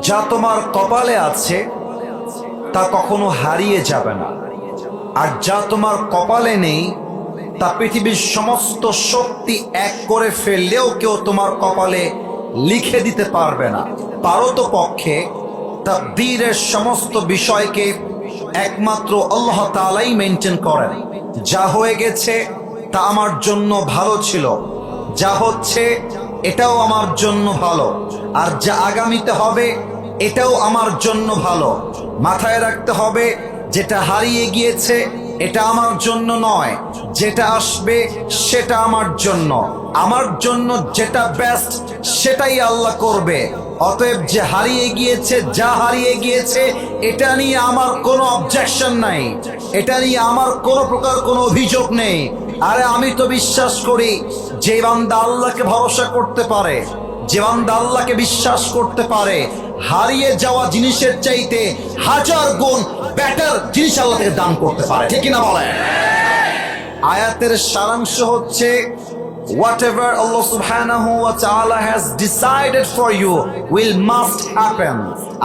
যা তোমার কপালে আছে তা কখনো হারিয়ে যাবে না, আর যা তোমার কপালে নেই তা পৃথিবীর সমস্ত শক্তি এক করে ফেললেও কেউ তোমার কপালে লিখে দিতে পারবে না। পারতপক্ষে তাকদীরের সমস্ত বিষয়কে একমাত্র আল্লাহ তাআলাই মেনটেন করেন। যা হয়ে গেছে তা আমার জন্য ভালো ছিল, যা হচ্ছে এটাও আমার জন্য ভালো, আর যা আগামীতে হবে এটাও আমার জন্য ভালো। মাথায় রাখতে হবে, যেটা হারিয়ে গিয়েছে এটা আমার জন্য নয়, যেটা আসবে সেটা আমার জন্য। আমার জন্য যেটা বেস্ট সেটাই আল্লাহ করবে। অতএব যে হারিয়ে গিয়েছে, যা হারিয়ে গিয়েছে, এটা নিয়ে আমার কোনো অবজেকশন নাই, এটা নিয়ে আমার কোনো প্রকার কোনো অভিযোগ নেই। আরে আমি তো বিশ্বাস করি যে বান্দা আল্লাহকে ভরসা করতে পারে, যে বান্দা আল্লাহকে বিশ্বাস করতে পারে, হারিয়ে যাওয়া জিনিসের চাইতে হাজার গুণ বেটার জিনিস আল্লাহ থেকে দান করতে পারে। ঠিক না বলে? আয়াতের সারাংশ হচ্ছে, whatever Allah subhanahu wa ta'ala has decided for you will must happen.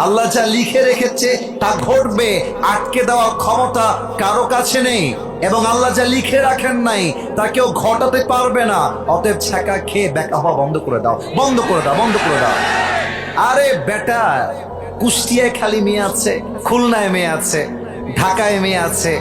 আল্লাহ যা লিখে রেখেছে তা ঘটবে, আটকে দেওয়ার ক্ষমতা কারো কাছে নেই, এবং আল্লাহ যা লিখে রাখেন নাই তা কেউ ঘটাতে পারবে না। অতএব ছ্যাঁকা খেয়ে ব্যাকা হওয়া বন্ধ করে দাও, বন্ধ করে দাও, বন্ধ করে দাও। আরে বেটা, কুষ্টিয়ায় খালি মেয়ে আছে, খুলনায় মেয়ে আছে, ঢাকায় মেয়ে আছে,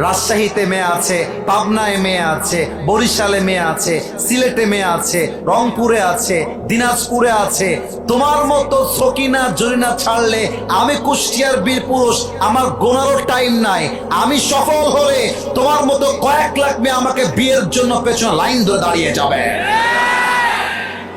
রাজশাহীতে মেয়ে আছে, পাবনায় মেয়ে আছে, বরিশালে মেয়ে আছে, সিলেটে মেয়ে আছে, রংপুরে আছে, দিনাজপুরে আছে। তোমার মতো সকিনা জরিনা ছাড়লে আমি কুষ্টিয়ার বীর পুরুষ, আমার গোনারও টাইম নাই। আমি সফল হলে তোমার মতো কয়েক লাখ মেয়ে আমাকে বিয়ের জন্য পেছনে লাইন ধরে দাঁড়িয়ে যাবে।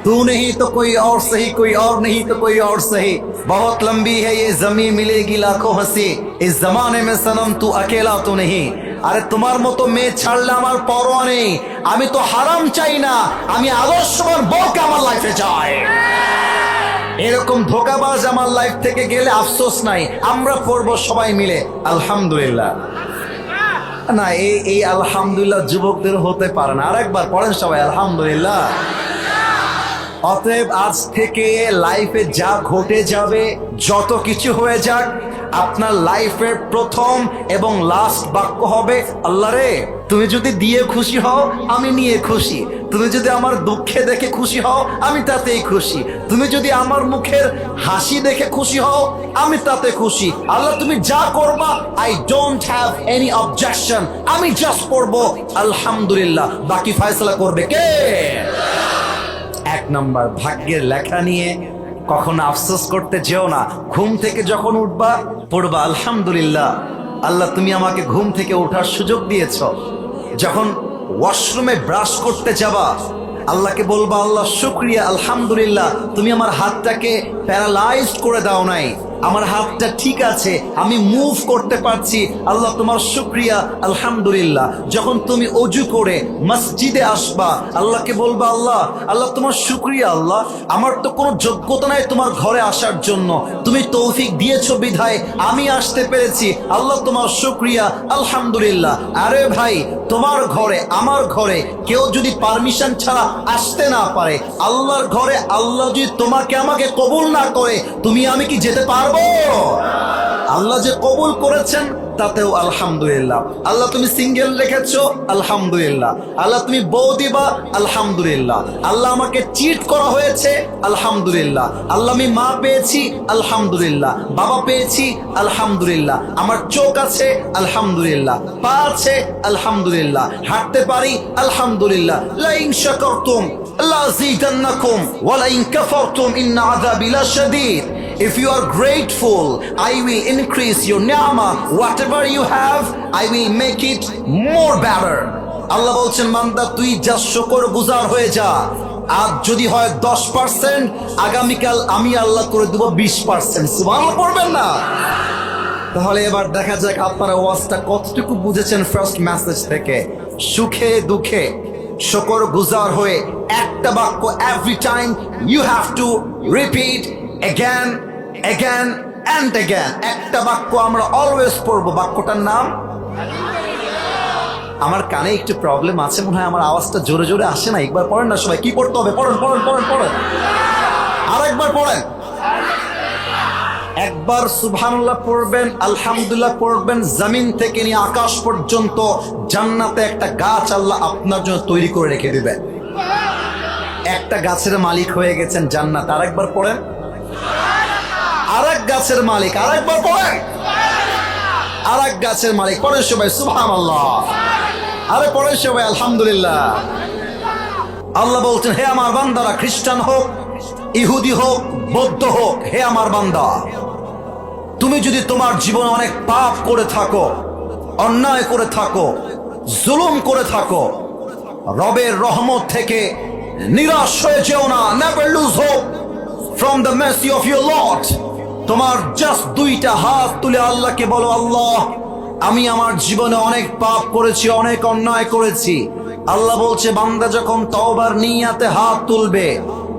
तू नहीं तो कोई और सही, कोई और नहीं तो कोई और सही, बहुत लंबी है ये जमीन, मिलेगी लाखों हंसी, इस जमाने में सनम तू अकेला तो नहीं। আরে তোমার মতো মেয়ে ছাড়লে আমার পরোয়া নেই। আমি তো হারাম চাই না, আমি আদর্শবান বউকে আমার লাইফে চাই। এরকম ধোকাবাজ আমার লাইফ থেকে গেলে আফসোস নাই, আমরা পড়বো সবাই মিলে আলহামদুলিল্লাহ। না, এই আলহামদুলিল্লাহ যুবকদের হতে পারে না। আরেকবার পড়েন সবাই আলহামদুলিল্লাহ। অতএব আজ থেকে লাইফে যা ঘটে যাবে, যত কিছু হয়ে যাক, আপনার লাইফের প্রথম এবং লাস্ট বাক্য হবে, আল্লাহ রে তুমি যদি দিয়ে খুশি হও আমি নিয়ে খুশি, তুমি যদি আমার দুঃখে দেখে খুশি হও আমি তাতেই খুশি, তুমি যদি আমার মুখের হাসি দেখে খুশি হও আমি তাতে খুশি। আল্লাহ তুমি যা করবা, I don't have any objection, আমি জাস্ট পড়বো আলহামদুলিল্লাহ। বাকি ফয়সালা করবে কে? এক নম্বর, ভাগ্যের লেখা নিয়ে কখনো আফসোস করতে যেও না। ঘুম থেকে যখন উঠবা পড়বা আলহামদুলিল্লাহ, আল্লাহ তুমি আমাকে ঘুম থেকে ওঠার সুযোগ দিয়েছ। যখন ওয়াশরুমে ব্রাশ করতে যাবা আল্লাহকে বলবা, আল্লাহ শুকরিয়া, আলহামদুলিল্লাহ তুমি আমার হাতটাকে প্যারালাইজড করে দাও নাই, আমার হাতটা ঠিক আছে, আমি মুভ করতে পারছি, আল্লাহ তোমার শুকরিয়া, আলহামদুলিল্লাহ। যখন তুমি অজু করে মসজিদে আসবা আল্লাহকে বলবা, আল্লাহ আল্লাহ তোমার শুকরিয়া, আল্লাহ আমার তো কোনো যোগ্যতা নাই তোমার ঘরে আসার জন্য, তুমি তৌফিক দিয়েছো বিধায় আমি আসতে পেরেছি, আল্লাহ তোমার শুকরিয়া, আলহামদুলিল্লাহ। আরে ভাই, তোমার ঘরে আমার ঘরে কেউ যদি পারমিশন ছাড়া আসতে না পারে, আল্লাহর ঘরে আল্লাহ যদি তোমাকে আমাকে কবুল না করে তুমি আমি কি যেতে পারবো? আল্লাহ যে কবুল করেছেন তাতেও আলহামদুলিল্লাহ। আল্লাহ তুমি সিঙ্গেল রেখেছো আলহামদুলিল্লাহ। আল্লাহ তুমি বউ দিবা আলহামদুলিল্লাহ। আল্লাহ আমাকে চিট করা হয়েছে আলহামদুলিল্লাহ। আল্লাহ আমি মা পেয়েছি আলহামদুলিল্লাহ, বাবা পেয়েছি আলহামদুলিল্লাহ, আমার চোখ আছে আলহামদুলিল্লাহ, পা আছে আলহামদুলিল্লাহ, হাঁটতে পারি আলহামদুলিল্লাহ। লা ইন শাকারতুম লাযীদান্নাকুম ওয়া লা ইন কাফারতুম ইন্না আযাবি লাশাদীদ। If you are grateful, I will increase your ni'mah. Whatever you have, I will make it more better. আল্লাহ বলছেন, বান্দা তুই যা শুকর গুজার হয়ে যা। আজ যদি হয় 10%, আগামীকাল আমি আল্লাহ করে দেব 20%। সুবহানাল্লাহ পড়বেন না? তাহলে এবার দেখা যাক আপনারা ওয়াজটা কতটুকু বুঝেছেন ফার্স্ট মেসেজ থেকে। সুখে দুঃখে শুকর গুজার হয়ে একটা বাক্য every time you have to repeat again and again। একটা বাক্য আমরা অলওয়েজ পড়বো, বাক্যটার নাম। আমার কানে একটু প্রবলেম আছে মনে হয়, আমার আওয়াজটা জোরে জোরে আসে না। একবার পড়েন না সবাই, কি পড়তে হবে? পড়েন পড়েন পড়েন পড়েন, আরেকবার পড়েন। একবার সুবহানাল্লাহ পড়বেন, আলহামদুলিল্লাহ পড়বেন, জমিন থেকে নিয়ে আকাশ পর্যন্ত জান্নাতে একটা গাছ আল্লাহ আপনার জন্য তৈরি করে রেখে দিবেন। একটা গাছের মালিক হয়ে গেছেন জান্নাত। আরেকবার পড়েন, আরেক গাছের মালিক, আরেকবার পড়েন, আরেক গাছের মালিক। পড়েন সবাই সুবহানাল্লাহ, আরে পড়েন সবাই আলহামদুলিল্লাহ। আল্লাহ বলছেন, হে আমার বান্দারা, খ্রিস্টান হোক, ইহুদি হোক, বৌদ্ধ হোক, হে আমার বান্দা, তুমি যদি তোমার জীবনে অনেক পাপ করে থাকো, অন্যায় করে থাকো, জুলুম করে থাকো, রবের রহমত থেকে নিরাশ হয়ে যেও না। Never lose hope from the Messi of your Lord. তোমার জাস্ট দুইটা হাত তুলে আল্লাহকে বলো, আল্লাহ আমি আমার জীবনে অনেক পাপ করেছি, অনেক অন্যায় করেছি। আল্লাহ বলছে, বান্দা যখন তওবার নিয়াতে হাত তুলবে,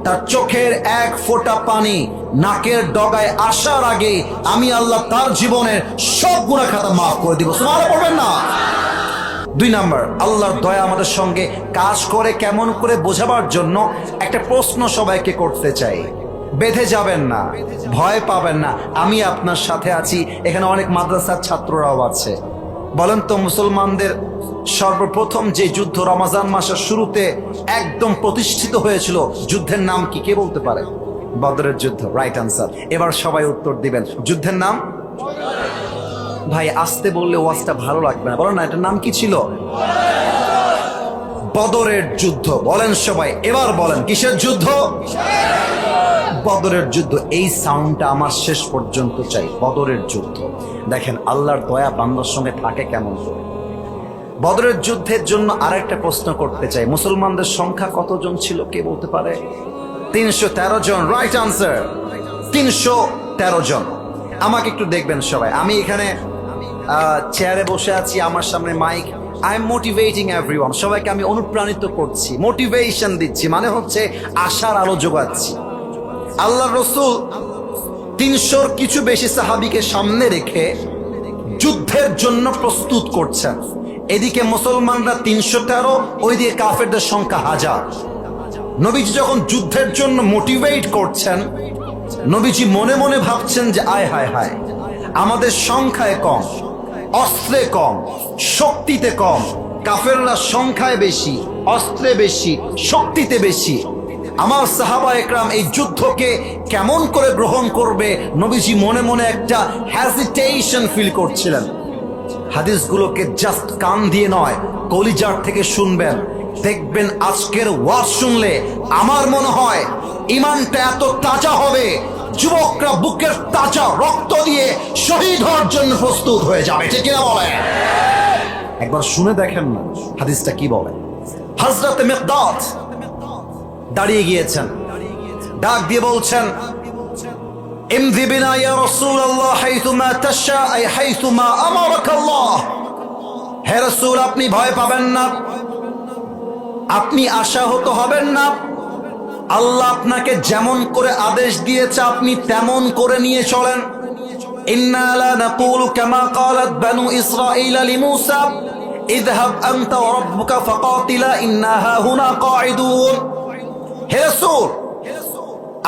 তার চোখের এক ফোঁটা পানি নাকের ডগায় আসার আগে আমি আল্লাহ তার জীবনের সব গুনাহ খাতা মাফ করে দিব। সুবহানাল্লাহ পড়বেন না? 2 নাম্বার, আল্লাহর দয়া আমাদের সঙ্গে কাজ করে কেমন করে বোঝাবার জন্য একটা প্রশ্ন সবাইকে করতে চাই। বেঁধে যাবেন না, ভয় পাবেন না, আমি আপনার সাথে আছি। এখানে অনেক মাদ্রাসার ছাত্ররাও আছে। বলেন তো, মুসলমানদের সর্বপ্রথম যে যুদ্ধ রমজান মাসের শুরুতে একদম প্রতিষ্ঠিত হয়েছিল, যুদ্ধের নাম কি কে বলতে পারে? বদরের যুদ্ধ, রাইট আনসার। এবার সবাই উত্তর দিবেন, যুদ্ধের নাম? ভাই আসতে বললে ওয়াজটা ভালো লাগবে না, বলেন না, এটার নাম কি ছিল? বদরের যুদ্ধ। বলেন সবাই, এবার বলেন, কিসের যুদ্ধ? বদরের যুদ্ধ। এই সাউন্ডটা আমার শেষ পর্যন্ত চাই। বদরের যুদ্ধ। দেখেন আল্লাহর দয়া বান্দার সঙ্গে থাকে কেমন করে। বদরের যুদ্ধের জন্য আরেকটা প্রশ্ন করতে চাই, মুসলমানদের সংখ্যা কতজন ছিল কে বলতে পারে? 313 জন, রাইট আনসার। 313 জন। আমাকে একটু দেখবেন সবাই, আমি এখানে চেয়ারে বসে আছি, আমার সামনে mic. I am motivating everyone. সবাইকে আমি অনুপ্রাণিত করছি, মোটিভেশন দিচ্ছি, মানে হচ্ছে আশার আলো যোগাচ্ছি। আল্লাহ রসুল 300-র কিছু বেশি সাহাবীকে সামনে রেখে যুদ্ধের জন্য প্রস্তুত করছেন। এদিকে মুসলমানরা 313, ওইদিকে কাফেরদের সংখ্যা 1000। নবীজি যখন যুদ্ধের জন্য মোটিভেট করছেন, নবীজি মনে মনে ভাবছেন যে আয় হায় হায়, আমাদের সংখ্যায় কম, অস্ত্রে কম, শক্তিতে কম, কাফেররা সংখ্যায় বেশি, অস্ত্রে বেশি, শক্তিতে বেশি। আমার সাহাবা একরাম এই যুদ্ধকে কেমন করে গ্রহণ করবে, নবীজি মনে মনে একটা হ্যাজিটেশন ফিল করছিলেন। হাদিসগুলোকে জাস্ট কান দিয়ে নয়, কলিজার থেকে শুনবেন, দেখবেন আজকের ওয়াজ শুনলে আমার মনে হয় ইমানটা এত তাজা হবে, যুবকরা বুকের তাজা রক্ত দিয়ে শহীদ হওয়ার জন্য প্রস্তুত হয়ে যাবে। ঠিক কিনা বলে? একবার শুনে দেখেন না হাদিসটা কি বলে। হযরত মিকদাদ দাঁড়িয়ে গিয়েছেন, ডাক দিয়ে বলছেন, ইমদি বিনা ইয়া রাসূলুল্লাহ হাইথুমা তাশা আই হাইথুমা আমারাকাল্লাহ। হে রাসূল, আপনি ভয় পাবেন না, আপনি আশাহত হবেন না। আল্লাহ আপনাকে যেমন করে আদেশ দিয়েছে আপনি তেমন করে নিয়ে চলেন। ইন্না লা নাকুলু কামা ক্বালাত বানু ইসরাঈল লিমূসা ইযহাব আনতা ওয়া রাব্বুকা ফাকাতিলা ইন্না হাহুনা কাঈদুন। হে রাসূল,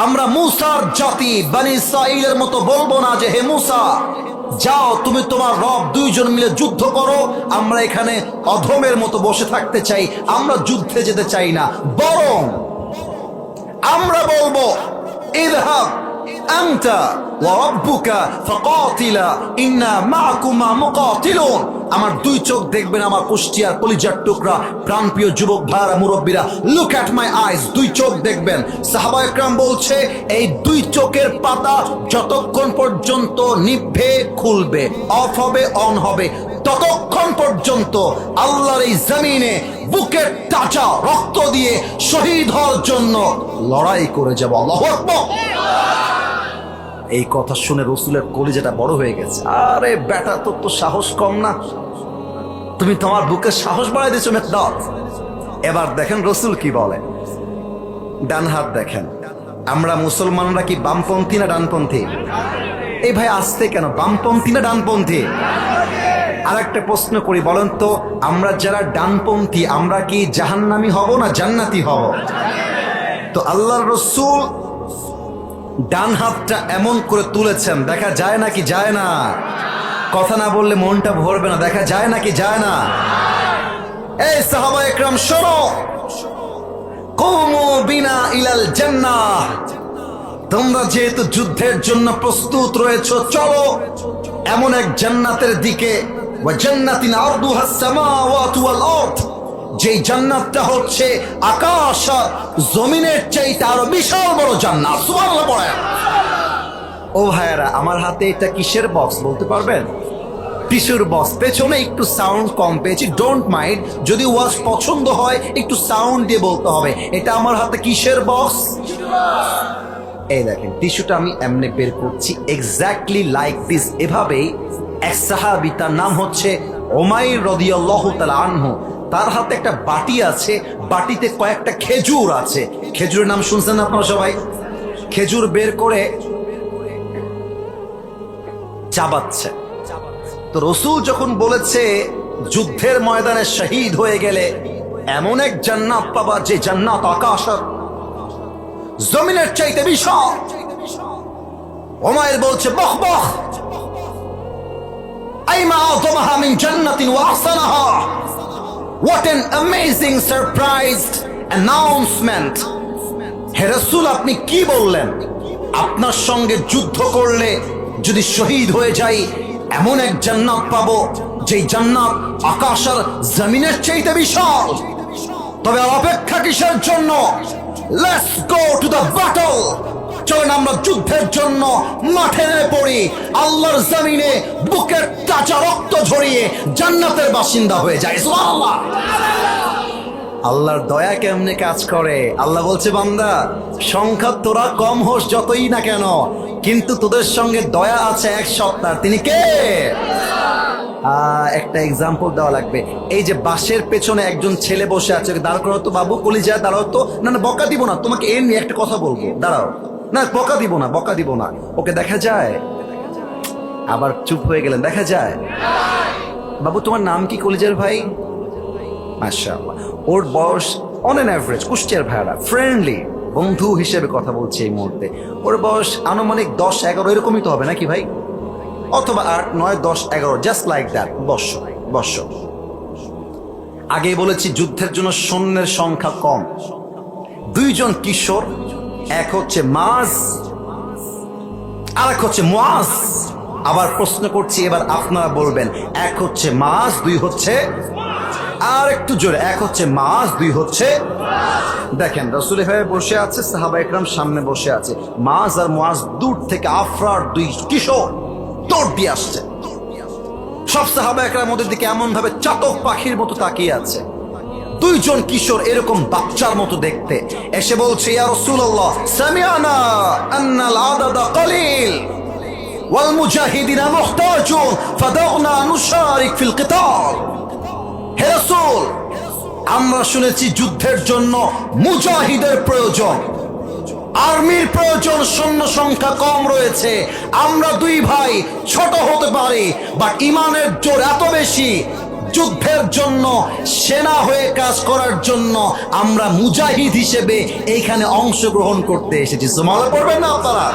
আমরা মূসার জাতি বনি ইসরাঈলের মতো বলবো না যে হে মূসা যাও তুমি তোমার রব দুইজন মিলে যুদ্ধ করো, আমরা এখানে অধমের মতো বসে থাকতে চাই, আমরা যুদ্ধে যেতে চাই না। বরং আমরা বলবো ইযহাব আনতা ওয়া রাব্বুকা ফাকাতিলা ইন্না মাআকুমা মুকাতিলুন। আমার দুই চোখ দেখবেন, আমার কুষ্টিয়ার কলিজার টুকরা প্রাণপ্রিয় যুবক ভাইরা, মুরব্বীরা, লুক অ্যাট মাই আইজ। দুই চোখ দেখবেন। সাহাবা একরাম বলছে এই দুই চোখের পাতা যতক্ষণ পর্যন্ত নিভবে খুলবে, অফ হবে অন হবে, ততক্ষণ পর্যন্ত আল্লাহর এই জমিনে বুকের তাজা রক্ত দিয়ে শহীদ হওয়ার জন্য লড়াই করে যাব। আল্লাহু আকবার। এই কথা শুনে রসুলের কলিজাটা বড় হয়ে গেছে। আরে বেটা, তোর তো সাহস কম না, তুমি তোমার বুকে সাহস বাড়াই দিয়েছো মিকদাদ। এবার দেখেন রসুল কি বলে, ডান হাত দেখেন। আমরা মুসলমানরা কি বামপন্থী না ডানপন্থী? এই ভাই আসতে কেন, বামপন্থী না ডানপন্থী? আর একটা প্রশ্ন করি, বলেন তো আমরা যারা ডানপন্থী আমরা কি জাহান্নামী হব না জান্নাতি হব? তো আল্লাহর রসুল ডান হাতটা এমন করে তুলেছেন, দেখা যায় নাকি যায় না? কথা না বললে মনটা ভরবে না, দেখা যায় নাকি যায় না? এই সাহাবা একরাম শোনো, কুমু বিনা ইলাল জান্নাহ, তোমরা যেহেতু যুদ্ধের জন্য প্রস্তুত রয়েছো, চলো এমন এক জান্নাতের দিকে, ওয়া জান্নাতিন আরদুহাস সামাওয়াতু ওয়াল আরদ, যেই জান্নাতটা হচ্ছে আকাশ আর জমিনের চাইতে আরো বিশাল বড় জান্নাত। সুবহানাল্লাহ পড়েন। ও ভাইয়ারা, আমার হাতে এটা কিসের বক্স বলতে পারবেন? টিস্যুর বক্স, পেছনে একটু সাউন্ড কম পেয়েছি, ডোন্ট মাইন্ড। যদি ওয়াজ পছন্দ হয় একটু সাউন্ড দিয়ে বলতে হবে। এটা আমার হাতে কিসের বক্স? এই দেখেন টিস্যুটা আমি এমনি বের করছি, এক্স্যাক্টলি লাইক দিস। এভাবেই এক সাহাবী, তার নাম হচ্ছে উমাইর রাদিয়াল্লাহু তাআলা আনহু, তার হাতে একটা বাটি আছে, বাটিতে কয়েকটা খেজুর আছে। খেজুরের নাম শুনছেন আপনারা সবাই? খেজুর বের করে চাবাচ্ছে। তো রাসূল যখন বলেছে যুদ্ধের ময়দানে শহীদ হয়ে গেলে এমন এক জান্নাত পাবা যে জান্নাত আকাশ আর জমিনের চাইতে বিশাল, উমাইর বলছে বখ বখ, আইমা আযমাহা মিন জান্নাতিন ওয়া আহসানাহা, what an amazing surprised announcement। হে রাসূল, আপনি কি বললেন? আপনার সঙ্গে যুদ্ধ করলে যদি শহীদ হয়ে যাই এমন এক জান্নাত পাবো যেই জান্নাত আকাশ আর জমিনের চাইতে বিশাল। তবে অপেক্ষা কিসের জন্য? Let's go to the battle, চলুন আমরা যুদ্ধের জন্য মাঠে নেমে পড়ি, আল্লাহর জমিনে বুকের তাজা রক্ত ঝরিয়ে জান্নাতের বাসিন্দা হয়ে যায়। সুবহানাল্লাহ। আল্লাহর দয়া কেমনে কাজ করে? আল্লাহ বলছে, বান্দা সংখ্যা তোরা কম হোস যতই না কেন, কিন্তু তোদের সঙ্গে দয়া আছে এক সত্তার। তিনি কে? একটা এক্সাম্পল দেওয়া লাগবে। এই যে বাসের পেছনে একজন ছেলে বসে আছে, দাঁড় করো তো বাবু, কলিজা দাঁড়াও তো। না না, বকা দিব না তোমাকে, এর নিয়ে একটা কথা বলবো, দাঁড়াও। না বকা দিব না, বকা দিব না। ওকে দেখা যায়? আবার চুপ হয়ে গেলেন। দেখা যায়? বাবু তোমার নাম কি কলিজার ভাই? মাশাআল্লাহ। ওর বয়স অন এন অ্যাভারেজ, কুষ্টিয়ার ভাইরা ফ্রেন্ডলি বন্ধু হিসেবে কথা বলছে এই মুহূর্তে, ওর বয়স আনুমানিক 10-11 এরকমই তো হবে নাকি ভাই? অথবা 8, 9, 10, 11, জাস্ট লাইক দ্যাট। বর্ষ। আগেই বলেছি যুদ্ধের জন্য সৈন্যের সংখ্যা কম। 2 জন কিশোর, এক হচ্ছে মাজ আর এক হচ্ছে মুআজ। আবার প্রশ্ন করছি, এবার আপনারা বলবেন, এক হচ্ছে মাজ, 2 হচ্ছে, আর একটু জোরে, এক হচ্ছে মাজ, 2 হচ্ছে। দেখেন রাসূল ভাই বসে আছে, সাহাবা একরাম সামনে বসে আছে, মাজ আর মুআজ দূর থেকে আফরার 2 কিশোর দৌড় দিয়ে আসছে। সব সাহাবা একরাম ওদের দিকে এমন ভাবে চাতক পাখির মতো তাকিয়ে আছে। 2 জন কিশোর এরকম বাচ্চার মতো দেখতে এসে বলছে, ইয়া রাসূলুল্লাহ সামিআনা আন্নাল আদাদা কলিল ওয়াল মুজাহিদিনা মুহতাজুন ফাদাউনা নুশারিক ফিল কিতাল। হে রাসূল, আমরা শুনেছি যুদ্ধের জন্য মুজাহিদের প্রয়োজন, আর্মির প্রয়োজন, সৈন্য সংখ্যা কম রয়েছে। আমরা 2 ভাই ছোট হতে পারি, বাট ইমানের জোর এত বেশি, যুদ্ধের জন্য সেনা হয়ে কাজ করার জন্য আমরা মুজাহিদ হিসেবে এইখানে অংশগ্রহণ করতে এসেছি। সুবহানাল্লাহ পড়বেন না আপনারা?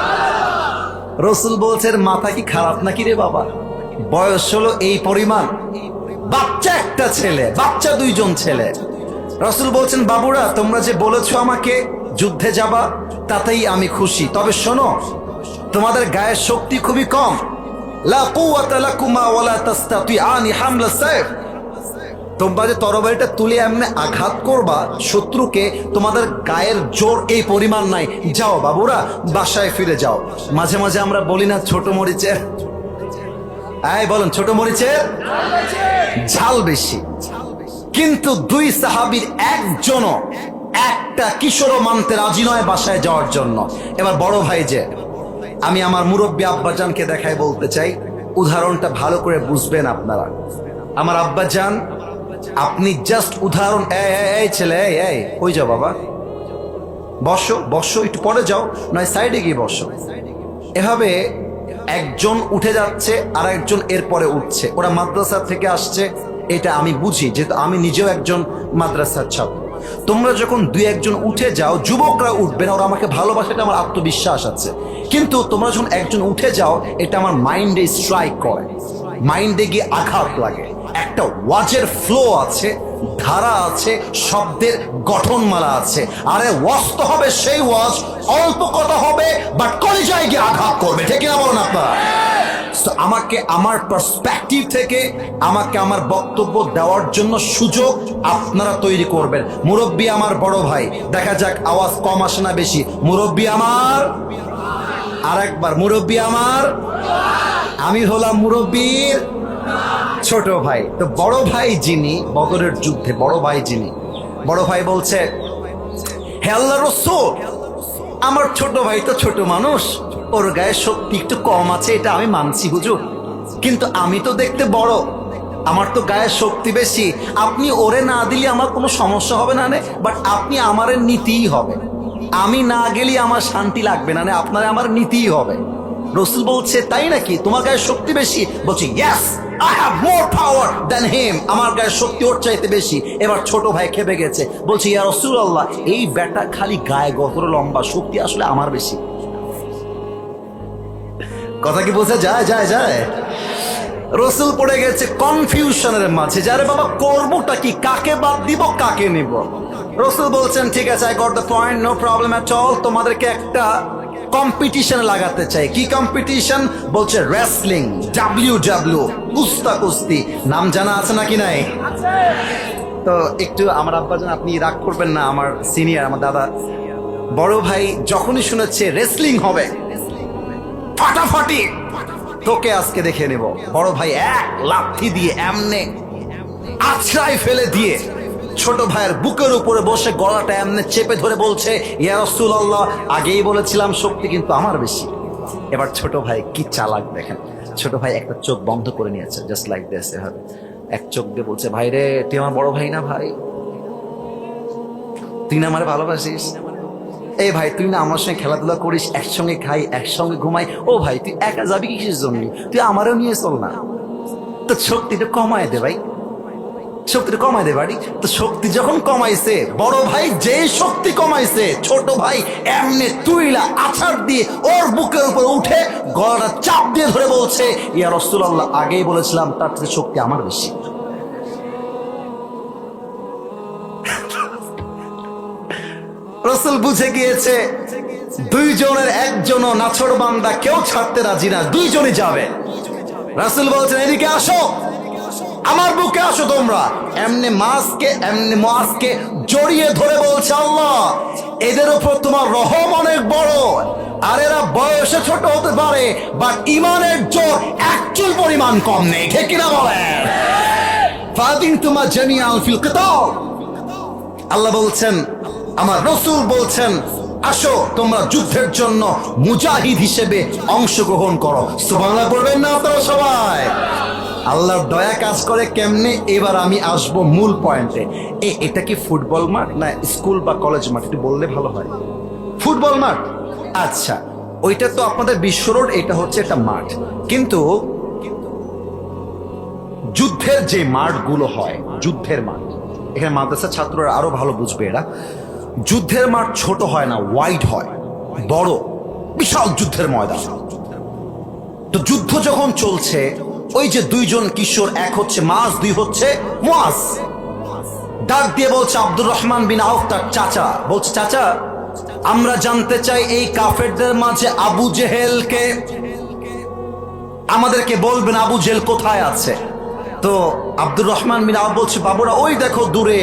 রাসূল বলছেন, মাথা কি খারাপ নাকি রে বাবা? বয়স হলো এই পরিমাণ, বাচ্চা একটা ছেলে, বাচ্চা 2 জন ছেলে। রাসূল বলছেন, বাবুরা তোমরা যে বলেছো আমাকে যুদ্ধে যাবা, তাতেই আমি খুশি। তবে শোনো, তোমাদের গায়ের শক্তি খুবই কম। লা কুওয়াতা লাকুমা ওয়ালা তাসতাতিআনি হামলা সাইফ, তোমরা যে তরবারিটা তুলে এমনি আঘাত করবা শত্রুকে, তোমাদের গায়ের জোর এই পরিমাণ নাই। যাও বাবুরা, বাসায় ফিরে যাও। মাঝে মাঝে আমরা বলি না ছোট মরিচের, বলেন ছোট মরিচের ঝাল বেশি। কিন্তু 2 সাহাবীর একজনও একটা কিশোরও মানতে রাজি নয় বাসায় যাওয়ার জন্য। এবার বড় ভাই যে, আমি আমার মুরব্বী আব্বাজানকে দেখাই বলতে চাই, উদাহরণটা ভালো করে বুঝবেন আপনারা। আমার আব্বাজান, আপনি জাস্ট উদাহরণ, এই ছেলে, এই কই যাও বাবা, বসো, একটু পরে যাও, নয় সাইডে গিয়ে বসো। এভাবে একজন উঠে যাচ্ছে আর একজন এরপরে উঠছে। ওরা মাদ্রাসা থেকে আসছে, এটা আমি বুঝি, যেহেতু আমি নিজেও একজন মাদ্রাসার ছাত্র। তোমরা যখন দুই একজন উঠে যাও, যুবকরা উঠবে না, ওরা আমাকে ভালোবাসে, এটা আমার আত্মবিশ্বাস আছে। কিন্তু তোমরা যখন একজন উঠে যাও, এটা আমার মাইন্ডে স্ট্রাইক করে, মাইন্ডে গিয়ে আঘাত লাগে। একটা ওয়াজের ফ্লো আছে, ধারা আছে, শব্দের গঠনমালা আছে। আরে ওয়াজ তো হবে সেই ওয়াজ, অল্প কথা হবে বাট কলিজায় গিয়ে আঘাত করবে, ঠিক না বলুন আপনারা? আমাকে আমার পার্সপেক্টিভ থেকে আমাকে আমার বক্তব্য দেওয়ার জন্য সুযোগ আপনারা তৈরি করবেন। মুরব্বী আমার বড় ভাই, দেখা যাক আওয়াজ কম আসে না বেশি। মুরব্বী আমার, আরেকবার, মুরব্বী আমার, আমি হলাম মুরব্বীর ছোট ভাই। তো বড় ভাই যিনি, বদরের যুদ্ধে বড় ভাই যিনি, বড় ভাই বলছে, হে আল্লাহর রাসূল, আমার ছোট ভাই তো ছোট মানুষ, ওর গায়ে শক্তি একটু কম আছে, এটা আমি মানছি হুজুর, কিন্তু আমি তো দেখতে বড়, আমার তো গায়ে শক্তি বেশি। আপনি ওরে না দিলে আমার কোনো সমস্যা হবে না, বাট আপনি আমারে নিতেই হবে। আমি না গেলে আমার শান্তি লাগবে না, আপনার আমার নিতেই হবে। রাসূল বলছে, তাই নাকি, তোমার গায়ে শক্তি বেশি? বলছে, yes, I have more power than him, আমার গায়ে শক্তি ওর চাইতে বেশি। এবার ছোট ভাই খেপে গেছে, বলছে, ইয়া রাসূলুল্লাহ, এই ব্যাটা খালি গায়ে গতর লম্বা, শক্তি আসলে আমার বেশি। কথা কি বোঝা যায়? যায় যায়। রাসূল পড়ে গেছে কনফিউশনের মাঝে, যারে বাবা করবোটা কি, কাকে বাদ দিব, কাকে নিব। রাসূল বলছেন, ঠিক আছে, I got the point, no problem at all, তোমাদেরকে একটা কম্পিটিশন লাগাতে চাই। কি কম্পিটিশন? বলছে রেসলিং, ডাব্লিউ, কুস্তি। নাম জানা আছে নাকি নাই? তো একটু আমার আব্বাজান, আপনি রাগ করবেন না, আমার সিনিয়র, আমার দাদা, বড় ভাই যখনই শুনেছে রেসলিং হবে, ফাটাফাটি, তোকে আজকে দেখে নেব। বড় ভাই এক লাথি দিয়ে এমনে আছড়াই ফেলে দিয়ে ছোট ভাইয়ের বুকের উপরে বসে গলাটা এমনে চেপে ধরে বলছে, ইয়া রাসূলুল্লাহ, আগেই বলেছিলাম শক্তি কিন্তু আমার বেশি। এবার ছোট ভাই কি চালাক দেখেন, ছোট ভাই একটা চোখ বন্ধ করে নিয়েছে, জাস্ট লাইক দিস, এভাবে এক চোখ দিয়ে বলছে, ভাই রে, তুই আমার বড় ভাই না ভাই? তুই না আমার ভালোবাসিস? এই ভাই, তুই না আমার সঙ্গে খেলাধুলা করিস, একসঙ্গে খাই, একসঙ্গে ঘুমাই। ও ভাই, তুই একা যাবি কিসের জন্য? তুই আমারও নিয়ে চল না। তো শক্তিটা কমায় দে ভাই, শক্তিটা কমায় দে বাড়ি। তো শক্তি যখন কমাইছে, বড় ভাই যে শক্তি কমাইছে, ছোট ভাই এমনি তুইলা আছাড় দিয়ে ওর বুকের উপর উঠে গলাটা চাপ দিয়ে ধরে বলছে, ইয়া রাসূলুল্লাহ, আগেই বলেছিলাম তার থেকে শক্তি আমার বেশি। রাসূল বুঝে গিয়েছে দুইজনের একজনও নাছোড়বান্দা, কেউ ছাড়তে রাজি না, দুইজনই যাবে। রাসূল বলছেন, এদিকে আসো, আমার বুকে আসো তোমরা। এমনি মুআজকে জড়িয়ে ধরে বলছে, আল্লাহ, এদের উপর তোমার রহম অনেক বড়, আর এরা বয়সে ছোট হতে পারে বাট ইমানের জোর এক চুল পরিমাণ কম নেই, ঠিক কিনা বলেন? ফাদিন তোমার জামিআন ফিল কিতাল। আল্লাহ বলছেন, আমার রাসূল বলছেন, আসো তোমরা যুদ্ধের জন্য মুজাহিদ হিসেবে অংশগ্রহণ করো। সুবহানাল্লাহ পড়বেন না আপনারা সবাই? আল্লাহর দয়া কাজ করে কেমনে? এবার আমি আসব মূল পয়েন্টে। এটা কি ফুটবল মাঠ না স্কুল বা কলেজ মাঠ? একটু বললে ভালো হয়। ফুটবল মাঠ, আচ্ছা, ওইটা তো আপনাদের বিশ্ব রোড, এটা হচ্ছে একটা মাঠ। কিন্তু যুদ্ধের যে মাঠগুলো হয়, যুদ্ধের মাঠ, এখানে মাদ্রাসা ছাত্ররা আরো ভালো বুঝবে, এরা যুদ্ধের মাঠ ছোট হয় না, ওয়াইড হয়, বড়, বিশাল যুদ্ধের ময়দান। তো যুদ্ধ যখন চলছে, ওই যে দুইজন কিশোর, এক হচ্ছে মাস, দুই হচ্ছে মুআজ, ডাক দিয়ে বলছে, আব্দুর রহমান বিন আউফ তার চাচা, বলছে, চাচা, আমরা জানতে চাই এই কাফেরদের মাঝে আবু জেহেলকে, আমাদেরকে বলবেন আবু জেহেল কোথায় আছে। তো আব্দুর রহমান বিন আউফ বলছে, বাবুরা, ওই দেখো দূরে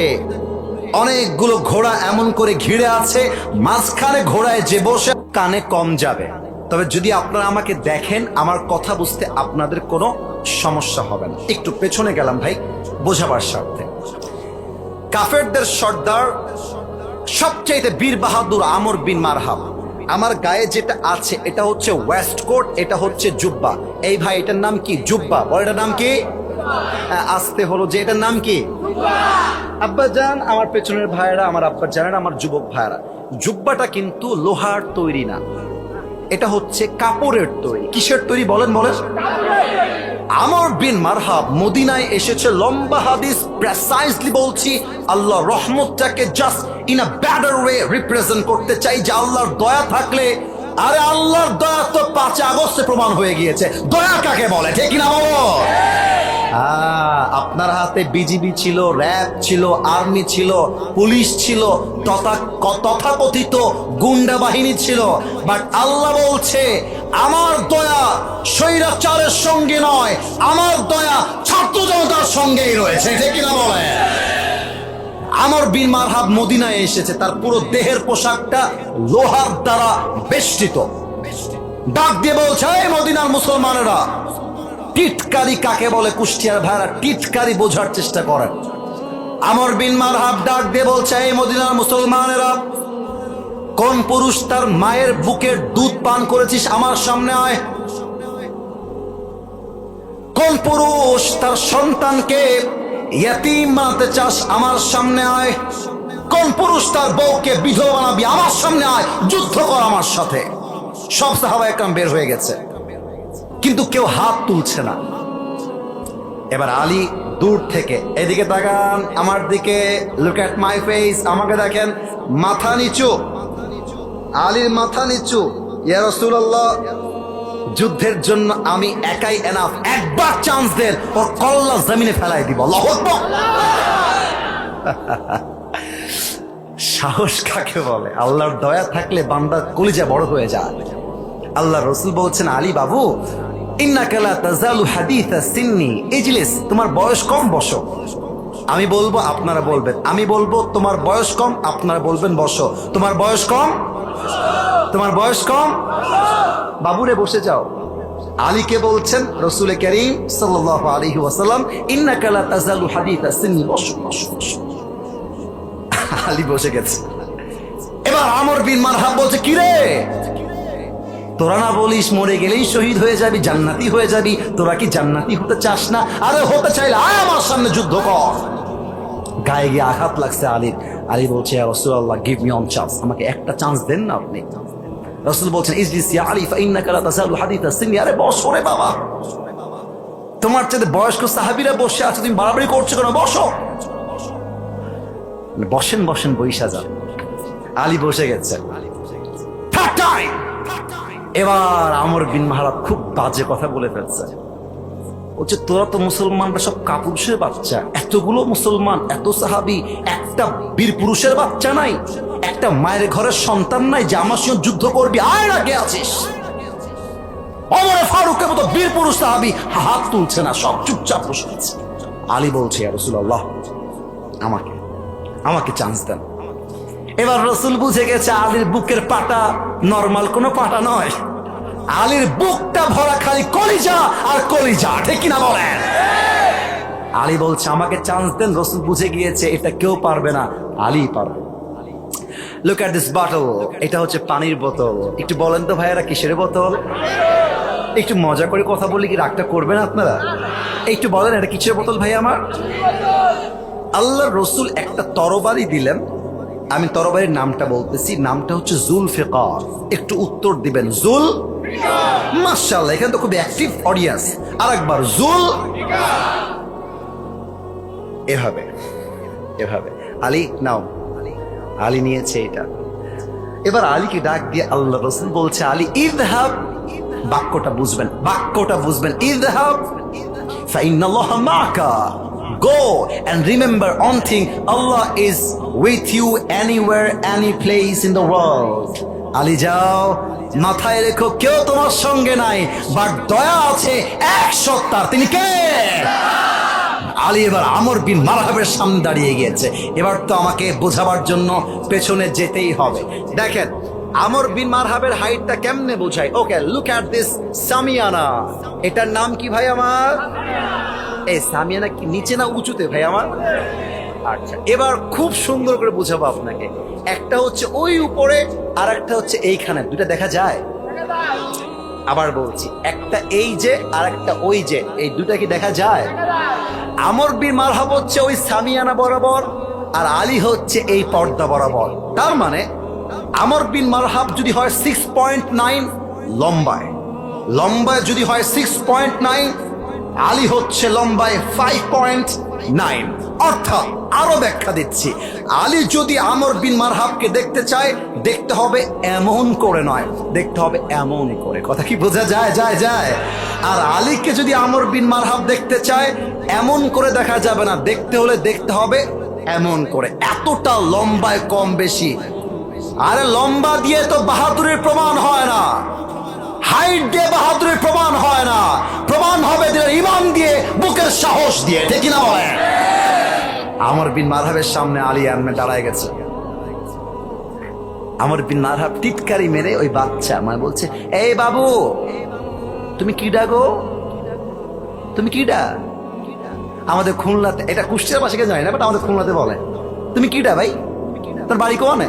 অনেকগুলো ঘোড়া এমন করে ঘিরে আছে, মাঝখানে ঘোড়ায় যে বসে, কানে কম যাবে, তবে যদি আপনারা আমাকে দেখেন, আমার কথা বুঝতে আপনাদের কোনো সমস্যা হবে না। একটু পেছনে গেলাম ভাই, বোঝাবার স্বার্থে। কাফেরদের সর্দার সবচাইতে বীর বাহাদুর আমর বিন মারহাব। আমার গায়ে যেটা আছে এটা হচ্ছে ওয়েস্ট কোট, এটা হচ্ছে জুব্বা। এই ভাই, এটার নাম কি? জুব্বা। বল, এটার নাম কি? আসতে হলো যে, এটার নাম কি? আব্বা জান, আমার পেছনের ভাইরা, আমার আব্বা জানেন, আমার যুবক ভাইরা, জুব্বাটা কিন্তু লোহার তৈরি না, এটা হচ্ছে কাপড়ের তৈরি। কিসের তৈরি বলেন? বলেন। আমর বিন মারহাব মদিনায় এসেছে, লম্বা হাদিস, প্রেসাইজলি বলছি, আল্লাহ রহমতটাকে just in a better way represent করতে চাই যে আল্লাহর দয়া থাকলে, আরে আল্লাহর দয়া তো 5 আগস্টে প্রমাণ হয়ে গিয়েছে। দয়া কাকে বলে, ঠিক না বলো? আপনার হাতে বিজিবি ছিল, র্যাব ছিল, আর্মি ছিল, পুলিশ ছিল, তথাকথিত গুন্ডা বাহিনী ছিল, বাট আল্লাহ বলছে আমার দয়া স্বৈরাচারের সঙ্গে নয়, আমার দয়া ছাত্র জনতার সঙ্গেই রয়েছে, ঠিক না বলে? আমর বিন মারহাব মদিনায় এসেছে, তার পুরো দেহের পোশাকটা লোহার দ্বারা বেষ্টিত। ডাক দিয়ে বলছে, এই মদিনার মুসলমানেরা, টিটকারি কাকে বলে কুষ্টিয়ার ভাইরা, টিটকারি বোঝার চেষ্টা করেন। আমর বিন মারহাব ডাক দিয়ে বলছে, এই মদিনার মুসলমানেরা, কোন পুরুষ তার মায়ের বুকের দুধ পান করেছিস আমার সামনে আয়। কোন পুরুষ তার সন্তানকে ইয়াতীম বানাতে চাস আমার সামনে আয়। কোন পুরুষ তার বউকে বিধবা বানাবি আমার সামনে আয়, যুদ্ধ কর আমার সাথে। সব সাহাবা একরাম বের হয়ে গেছে, কিন্তু কেউ হাত তুলছে না। এবার আলী দূর থেকে, এদিকে তাকান আমার দিকে, লুক এট মাই ফেস, আমাকে দেখেন, মাথা নিচু, আলীর মাথা নিচু। ইয়া রাসূলুল্লাহ, যুদ্ধের জন্য আমি একাই এনাফ, একবার চান্স দেন, ওর কল্লা জমিনে ফেলাই দিব। আল্লাহু আকবার। সাহস কাকে বলে? আল্লাহর দয়া থাকলে বান্দার কলিজা বড় হয়ে যায়। আল্লাহ রাসূল বলছেন, আলী বাবু, ইন্নাকা লা তাজালু হাদিসা সিন্নি ইজলিস, তোমার বয়স কম, বসো। আমি বলবো, আপনারা বলবেন, আমি বলবো তোমার বয়স কম, আপনারা বলবেন বসো। তোমার বয়স কম, তোমার বয়স কম, বাবুরে বসে যাও। আলীকে বলছেন রাসূল করিম সাল্লাল্লাহু আলাইহি ওয়াসাল্লাম, ইন্নাকা লা তাজালু হাদিসা সিন্নি, বসো বসো বসো। আলী বসে গেছে। এবার আমর বিন মারহাব বলছে, কি রে, তোরা না বলিস মরে গেলেই শহীদ হয়ে যাবি, জান্নাতি হয়ে যাবি, তোরা কি জান্নাতি হতে চাস না? আরে হতে চাইলে আয় আমার সামনে যুদ্ধ কর। গায়ে গিয়ে আঘাত লাগছে আলীর। আলী বলছে, ইয়া রাসূলুল্লাহ, গিভ মি অন চান্স, আমাকে একটা চান্স দেন না আপনি। রাসূল বলছেন, ইজলিস ইয়া আলী ফাইন্নাকা লা তাযালু হাদিসা সিন্নি, আরে বসো রে বাবা, তোমার চেয়ে বয়স্ক সাহাবীরা বসে আছে, তুমি বাড়াবাড়ি করছো কেন, বসো। বসেন বসেন, বইসা যান। আলী বসে গেছে। এবার আমর বিন মারহাব খুব বাজে কথা বলে ফেলছে। বলছে, তোরা তো মুসলমানরা সব কাপুরুষের বাচ্চা, এতগুলো মুসলমান, এত সাহাবী, একটা বীর পুরুষের বাচ্চা নাই, একটা মায়ের ঘরের সন্তান নাই যে আমার সঙ্গে যুদ্ধ করবি, আয় আগে আছিস। ওমর ফারুকের মতো বীর পুরুষ সাহাবী হাত তুলছে না, সব চুপচাপ বসে আছে। আলী বলছে, ইয়া রাসূলুল্লাহ, আমাকে আমাকে চান্স দেন। এবার রাসূল বুঝে গেছে আলীর বুকের পাটা নরমাল কোনো পাটা নয়, আলীর বুকটা ভরা খালি কলিজা আর কলিজা, ঠিক কিনা বলেন? আলী বলছে, আমাকে চান্স দেন। রাসূল বুঝে গিয়েছে এটা কেউ পারবে না, আলী পারবে। লুক এট দিস বটল, এটা হচ্ছে পানির বোতল। একটু বলেন তো ভাইয়েরা, কিসের বোতল? একটু মজা করে কথা বলি, কি রাগটা করবেন আপনারা? একটু বলেন, এটা কিসের বোতল ভাই আমার? আল্লাহ রসুল একটা তরবারি দিলেন, আমি তরবারির নামটা বলতেছি, নামটা হচ্ছে জুলফিকার। একটু উত্তর দিবেন, জুল। মাশাআল্লাহ, এখানে তো খুব অ্যাক্টিভ অডিয়েন্স। আরেকবার, জুল। এভাবে এভাবে, আলী নাও। আলী নিয়েছে এটা। এবার আলীকে ডাক দিয়ে আল্লাহ রসুল বলছে, আলী ইযহাব, বাক্যটা বুঝবেন, বাক্যটা বুঝবেন, ইযহাব ফাইন্নাল্লাহা মাআকা, go and remember one thing, Allah is with you anywhere, any place in the world. Ali যাও, মাথায় রেখো কেউ তোমার সঙ্গে নাই, বাট দয়া আছে এক সত্তার, তিনি কে? আলী এবার আমর বিন মারহাবের সামনে দাঁড়িয়ে গিয়েছে। এবার তো আমাকে বোঝাবার জন্য পেছনে যেতেই হবে। দেখেন আমর বিন মারহাবের হাইটটা কেমনে বোঝায়। ওকে, লুক এট দিস সামিয়ানা। এটার নাম কি ভাই আমার? এই সামিয়ানা কি নিচে না উঁচুতে ভাই আমার? আচ্ছা, এবার খুব সুন্দর করে বুঝাবো আপনাকে। একটা হচ্ছে ওই উপরে, আর একটা হচ্ছে এইখানে, দুটা দেখা যায়? আবার বলছি, একটা এই যে আর একটা ওই যে, এই দুটা কি দেখা যায়? আমর বিন মারহাব হচ্ছে ওই সামিয়ানা বরাবর, আর আলী হচ্ছে এই পর্দা বরাবর। তার মানে আমর বিন মারহাব যদি হয় 6.9 লম্বায়, লম্বায় যদি হয় 6.9, আলী হচ্ছে লম্বায় 5.9। অর্থাৎ আরো ব্যাখ্যা দিচ্ছি, আলী যদি আমর বিন মারহাবকে দেখতে চায়, দেখতে হবে এমন করে নয়, দেখতে হবে এমন করে। কথা কি বোঝা যায়? যায়। আর আলীকে যদি আমর বিন মারহাব দেখতে চায়, এমন করে দেখা যাবে না, দেখতে হলে দেখতে হবে এমন করে। এতটা লম্বায় কম বেশি। আরে লম্বা দিয়ে তো বাহাদুরের প্রমাণ হয় না, হাইট দিয়ে বাহাদুরের প্রমাণ হয় না, প্রমাণ হবে ইমান দিয়ে, বুকের সাহস দিয়ে। ঠিক কিনা বলে? আমর বিন মারহাবের সামনে আলী এমনে দাঁড়ায় গেছে। আমর বিন মারহাব টিটকারি মেরে ওই বাচ্চা মানে বলছে, এই বাবু তুমি কিডা গো, তুমি কিডা? আমাদের খুলনাতে, এটা কুষ্টিয়ার পাশে জানি না, বাট আমাদের খুলনাতে বলে তুমি কিডা ভাই, তোর বাড়ি কোনে?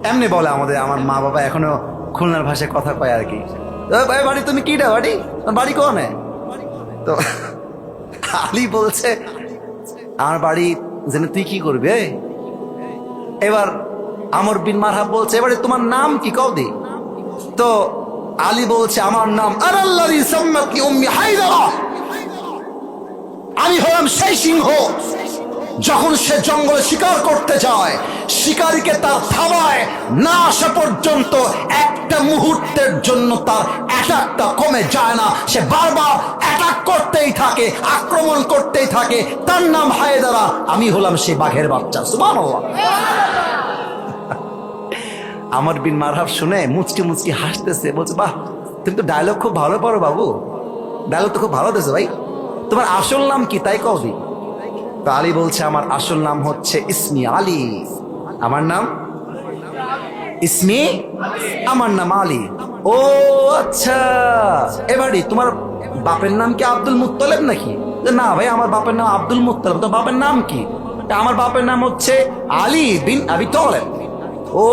এমনি বলে আমাদের, আমার মা বাবা এখনো খুলনার ভাষায় কথা কয় আর কি। বাড়ি তুমি কিডা, বাড়ি তোর বাড়ি কোনে? তো আলী বলছে আমার বাড়ি জেনে তুই কি করবি? এবার আমর বিন মারহাব বলছে এবারে তোমার নাম কি কও দি? তো আলী বলছে আমার নাম আনাল্লাযী সাম্মাতনি উম্মি হায়দারা, আমি হলাম সেই সিংহ যখন সে জঙ্গলে শিকার করতে যায়, শিকারীকে তার থাবায় না আসা পর্যন্ত একটা মুহূর্তের জন্য তার অ্যাটাকটা কমে যায় না, সে বারবার অ্যাটাক করতেই থাকে, আক্রমণ করতেই থাকে। তার নাম হায়দারা, আমি হলাম সেই বাঘের বাচ্চা। সুবহানাল্লাহ। আমর বিন মারহাব শুনে মুচকি মুচকি হাসতেছে, বলছে বাহ তুমি তো ডায়লগ খুব ভালো পারো বাবু, ডায়লগ তো খুব ভালো দিয়েছো ভাই, তোমার আসল নাম কি তাই কও দি? তো আলী বলছে আমার আসল নাম হচ্ছে ইসমি আলী, আমার নাম ইসমি, আমার নাম আলী। ও আচ্ছা, এবারে তোমার বাপের নাম কি আব্দুল মুত্তালিব নাকি? না ভাই আমার বাপের নাম আব্দুল মুত্তালিব। তো বাপের নাম কি? আমার বাপের নাম হচ্ছে আলী বিন আবি তালেব। ও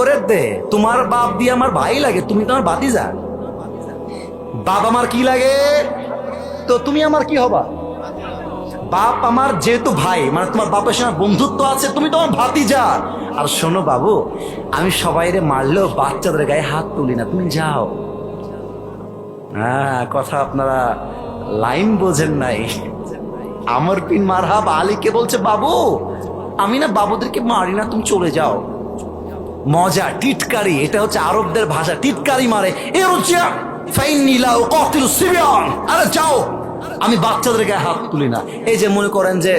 রে দে, তোমার বাপ দিয়ে আমার ভাই লাগে, তুমি তো আমার ভাতিজা। বাপ আমার কি লাগে? তো তুমি আমার কি হবা? বাপ আমার যেহেতু ভাই, মানে তোমার বাপের সঙ্গে বন্ধুত্ব আছে, তুমি তোমার ভাতিজা। আর শোনো বাবু, আমি সবাইরে মারলেও বাচ্চাদের গায়ে হাত তুলি না, তুমি যাও। হ্যাঁ, কথা আপনারা লাইন বোঝেন নাই। আমর বিন মারহাব আলীকে বলছে বাবু আমি না বাবুদেরকে মারি না, তুমি চলে যাও। মজা, টিটকারি, এটা হচ্ছে আরবদের ভাষা, টিটকারি মারে। আরে যাও, আমি বাচ্চাদের গায়ে হাত তুলি না। এই যে মনে করেন যে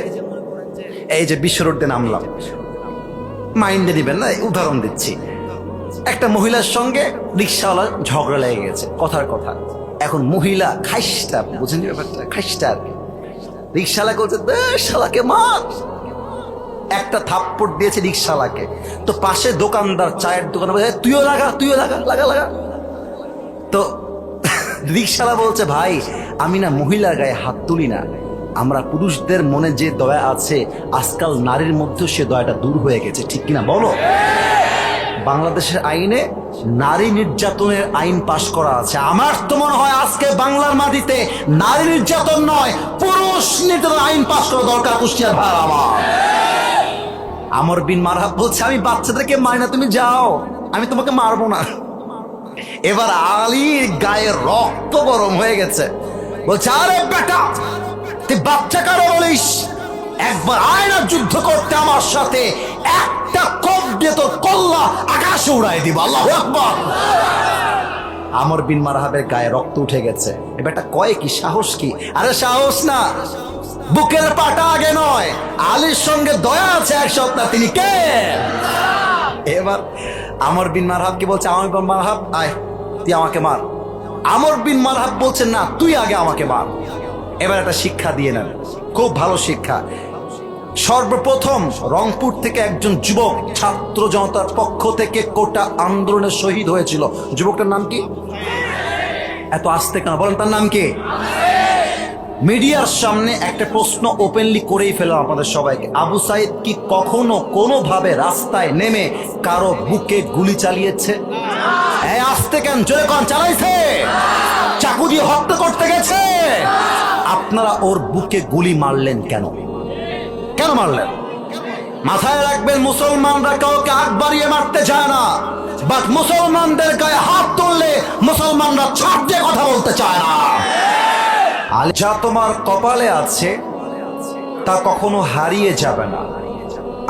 এই যে বিশ্ব রোডে নামলাম, মাইন্ডে দিবেন না, উদাহরণ দিচ্ছি। একটা মহিলার সঙ্গে রিক্সাওয়ালা ঝগড়া লেগে গেছে, কথার কথা। এখন মহিলা খাইস্টা, বুঝেন ব্যাপারটা, খাইস্টা। রিক্সাওয়ালা বলছে শালাকে মার, একটা থাপ্পড় দিয়েছে রিক্সাওয়ালাকে। তো পাশে দোকানদার, চায়ের দোকান, তুইও লাগা, তুইও লাগা, লাগা লাগা। তো রিক্সাওয়ালা বলছে ভাই আমি না মহিলার গায়ে হাত তুলি না, আমরা পুরুষদের মনে যে দয়া আছে আজকাল নারীর মধ্যে সে দয়াটা দূর হয়ে গেছে। ঠিক কিনা বলো? বাংলাদেশের আইনে নারী নির্যাতনের আইন পাশ করা আছে। আমার তো মনে হয় আজকে বাংলার মাটিতে নারী নির্যাতন নয়, পুরুষ নির্যাতন আইন পাশ করা দরকার। কুষ্টিয়ার ভাই আমার আমর বিন মারহাব বলছে আমি বাচ্চাদেরকে মারি না, তুমি যাও, আমি তোমাকে মারবো না। এবার আলীর গায়ে রক্ত গরম হয়ে গেছে, বলছে আরে বেটা তুই বাচ্চা কারো বলিস, একবার আয় না যুদ্ধ করতে আমার সাথে, একটা কোপ দিয়ে তোর কল্লা আকাশে উড়াই দিব। আল্লাহু আকবার। আমর বিন মারহাবের গায়ে রক্ত উঠে গেছে। এবারটা কয় কি, সাহস কি? আরে সাহস না, বুকের পাটা আগে নয়, আলীর সঙ্গে দয়া আছে এক সপ্তাহ, তিনি কে? এবার আমর বিন মারহাব কি বলছে, আমর বিন মারহাব আয় তুই আমাকে মার। আমর বিন মারহাব বলছে না তুই আগে আমাকে মার। এবার একটা শিক্ষা দিয়ে নেন, খুব ভালো শিক্ষা। সর্বপ্রথম রংপুর থেকে একজন যুবক ছাত্র জনতার পক্ষ থেকে কোটা আন্দোলনে শহীদ হয়েছিল। যুবকটার নাম কি? এত আস্তে কেন বলেন, তার নাম কি? মিডিয়ার সামনে একটা প্রশ্ন ওপেনলি করেই ফেললাম আপনাদের সবাইকে, আবু সাইদ কি কখনো কোনোভাবে রাস্তায় নেমে কারো বুকে গুলি চালিয়েছে? এই আস্তে কেন, জোরে কোন চালাইছে? চাকু দিয়ে হত্যা করতে গেছে? আপনারা ওর বুকে গুলি মারলেন কেন? কেন মারলেন? মাথায় রাখবেন, মুসলমানরা কাউকে হাত বাড়িয়ে মারতে চায় না, বাট মুসলমানদের গায়ে হাত তুললে মুসলমানরা ছাড় দিয়ে কথা বলতে চায় না। যা তোমার কপালে আছে তা কখনো হারিয়ে যাবে না,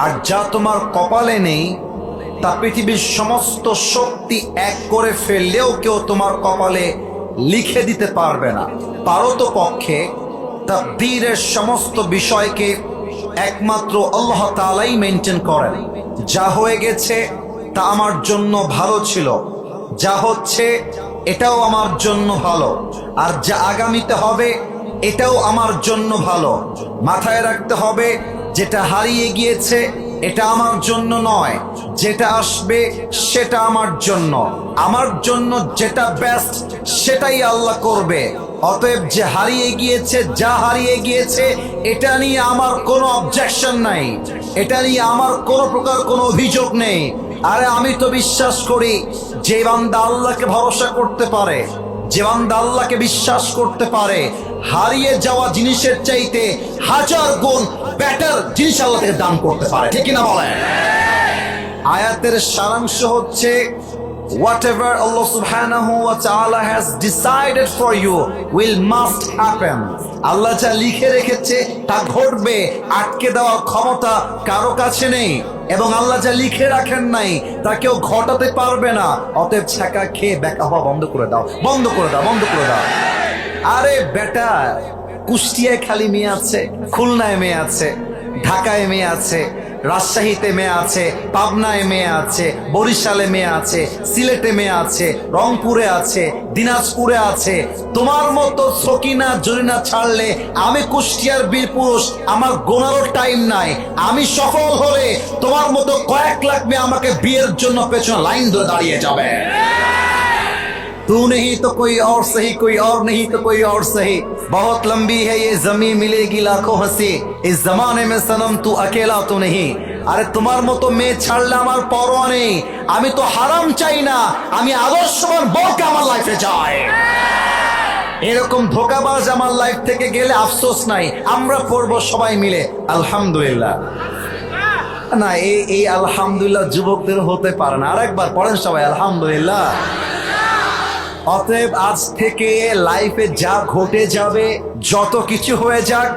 আর যা তোমার কপালে নেই তা পৃথিবীর সমস্ত শক্তি এক করে ফেললেও কেউ তোমার কপালে লিখে দিতে পারবে না। পারতপক্ষে তাকদীরের সমস্ত বিষয়কে একমাত্র আল্লাহ তাআলাই মেনটেন করেন। যা হয়ে গেছে তা আমার জন্য ভালো ছিল, যা হচ্ছে এটাও আমার জন্য ভালো, আর যা আগামীতে হবে এটাও আমার জন্য ভালো। মাথায় রাখতে হবে, যেটা হারিয়ে গিয়েছে এটা আমার জন্য নয়, যেটা আসবে সেটা আমার জন্য। আমার জন্য যেটা বেস্ট সেটাই আল্লাহ করবে। অতএব যে হারিয়ে গিয়েছে, যা হারিয়ে গিয়েছে, এটা নিয়ে আমার কোনো অবজেকশন নাই, এটা নিয়ে আমার কোনো প্রকার কোনো অভিযোগ নেই। আরে আমি তো বিশ্বাস করি, যে বান্দা আল্লাহকে ভরসা করতে পারে, যে বান্দা আল্লাহকে বিশ্বাস করতে পারে, হারিয়ে যাওয়া জিনিসের চাইতে হাজার গুণ বেটার জিনিস আল্লাহ থেকে দান করতে পারে। ঠিক কিনা বলেন? আয়াতের সারাংশ হচ্ছে, whatever Allah subhanahu wa ta'ala has decided for you will must happen. আল্লাহ যা লিখে রেখেছে তা ঘটবে, আটকে দেওয়ার ক্ষমতা কারো কাছে নেই। এবং আল্লাহ যা লিখে রাখেন নাই তা কেউ ঘটাতে পারবে না। অতএব ছাকা খেয়ে বেকা হওয়া বন্ধ করে দাও, বন্ধ করে দাও, বন্ধ করে দাও। আরে বেটা, কুষ্টিয়ায় খালি মেয়ে আছে, খুলনায় মেয়ে আছে, ঢাকায় মেয়ে আছে, রাজশাহীতে মেয়ে আছে, পাবনায় মেয়ে আছে, বরিশালে মেয়ে আছে, সিলেটে মেয়ে আছে, রংপুরে আছে, দিনাজপুরে আছে। তোমার মতো সকিনা জরিনা ছাড়লে আমি কুষ্টিয়ার বীর পুরুষ, আমার গোনারও টাইম নাই। আমি সফল হলে তোমার মতো কয়েক লাখ মেয়ে আমাকে বিয়ের জন্য পেছনে লাইন ধরে দাঁড়িয়ে যাবে। तू नहीं तो कोई और सही, कोई और नहीं तो कोई और सही, बहुत लंबी है ये जमीन, मिलेगी लाखों हंसी, इस जमाने में सनम तू अकेला तो नहीं। আরে তোমার মতো মেয়ে ছাড়লে আমার পরোয়া নেই। আমি তো হারাম চাই না, আমি আদর্শবান বউকে আমার লাইফে চাই। এরকম ধোকাবাজ আমার লাইফ থেকে গেলে আফসোস নাই, আমরা পড়বো সবাই মিলে আলহামদুলিল্লাহ। না, এই আলহামদুলিল্লাহ যুবকদের হতে পারে না। আরেকবার পড়েন সবাই আলহামদুলিল্লাহ। অতএব আজ থেকে লাইফে যা ঘটে যাবে, যত কিছু হয়ে যাক,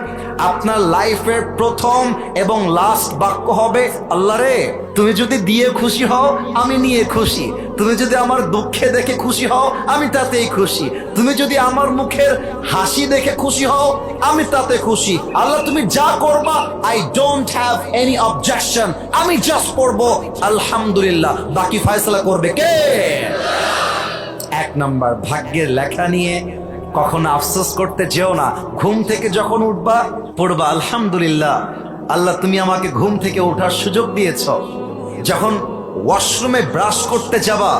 আপনার লাইফের প্রথম এবং লাস্ট বাক্য হবে, আল্লাহ রে তুমি যদি দিয়ে খুশি হও আমি নিয়ে খুশি, তুমি যদি আমার দুঃখে দেখে খুশি হও আমি তাতেই খুশি, তুমি যদি আমার মুখের হাসি দেখে খুশি হও আমি তাতে খুশি। আল্লাহ তুমি যা করবা, I don't have any objection, আমি জাস্ট পড়বো আলহামদুলিল্লাহ। বাকি ফয়সালা করবে কে? এক নাম্বার, ভাগ্যের লেখা নিয়ে কখনো আফসোস করতে যেও না। ঘুম থেকে যখন উঠবা পড়বা আলহামদুলিল্লাহ, আল্লাহ তুমি আমাকে ঘুম থেকে ওঠার সুযোগ দিয়েছ। যখন ওয়াশরুমে ব্রাশ করতে যাবা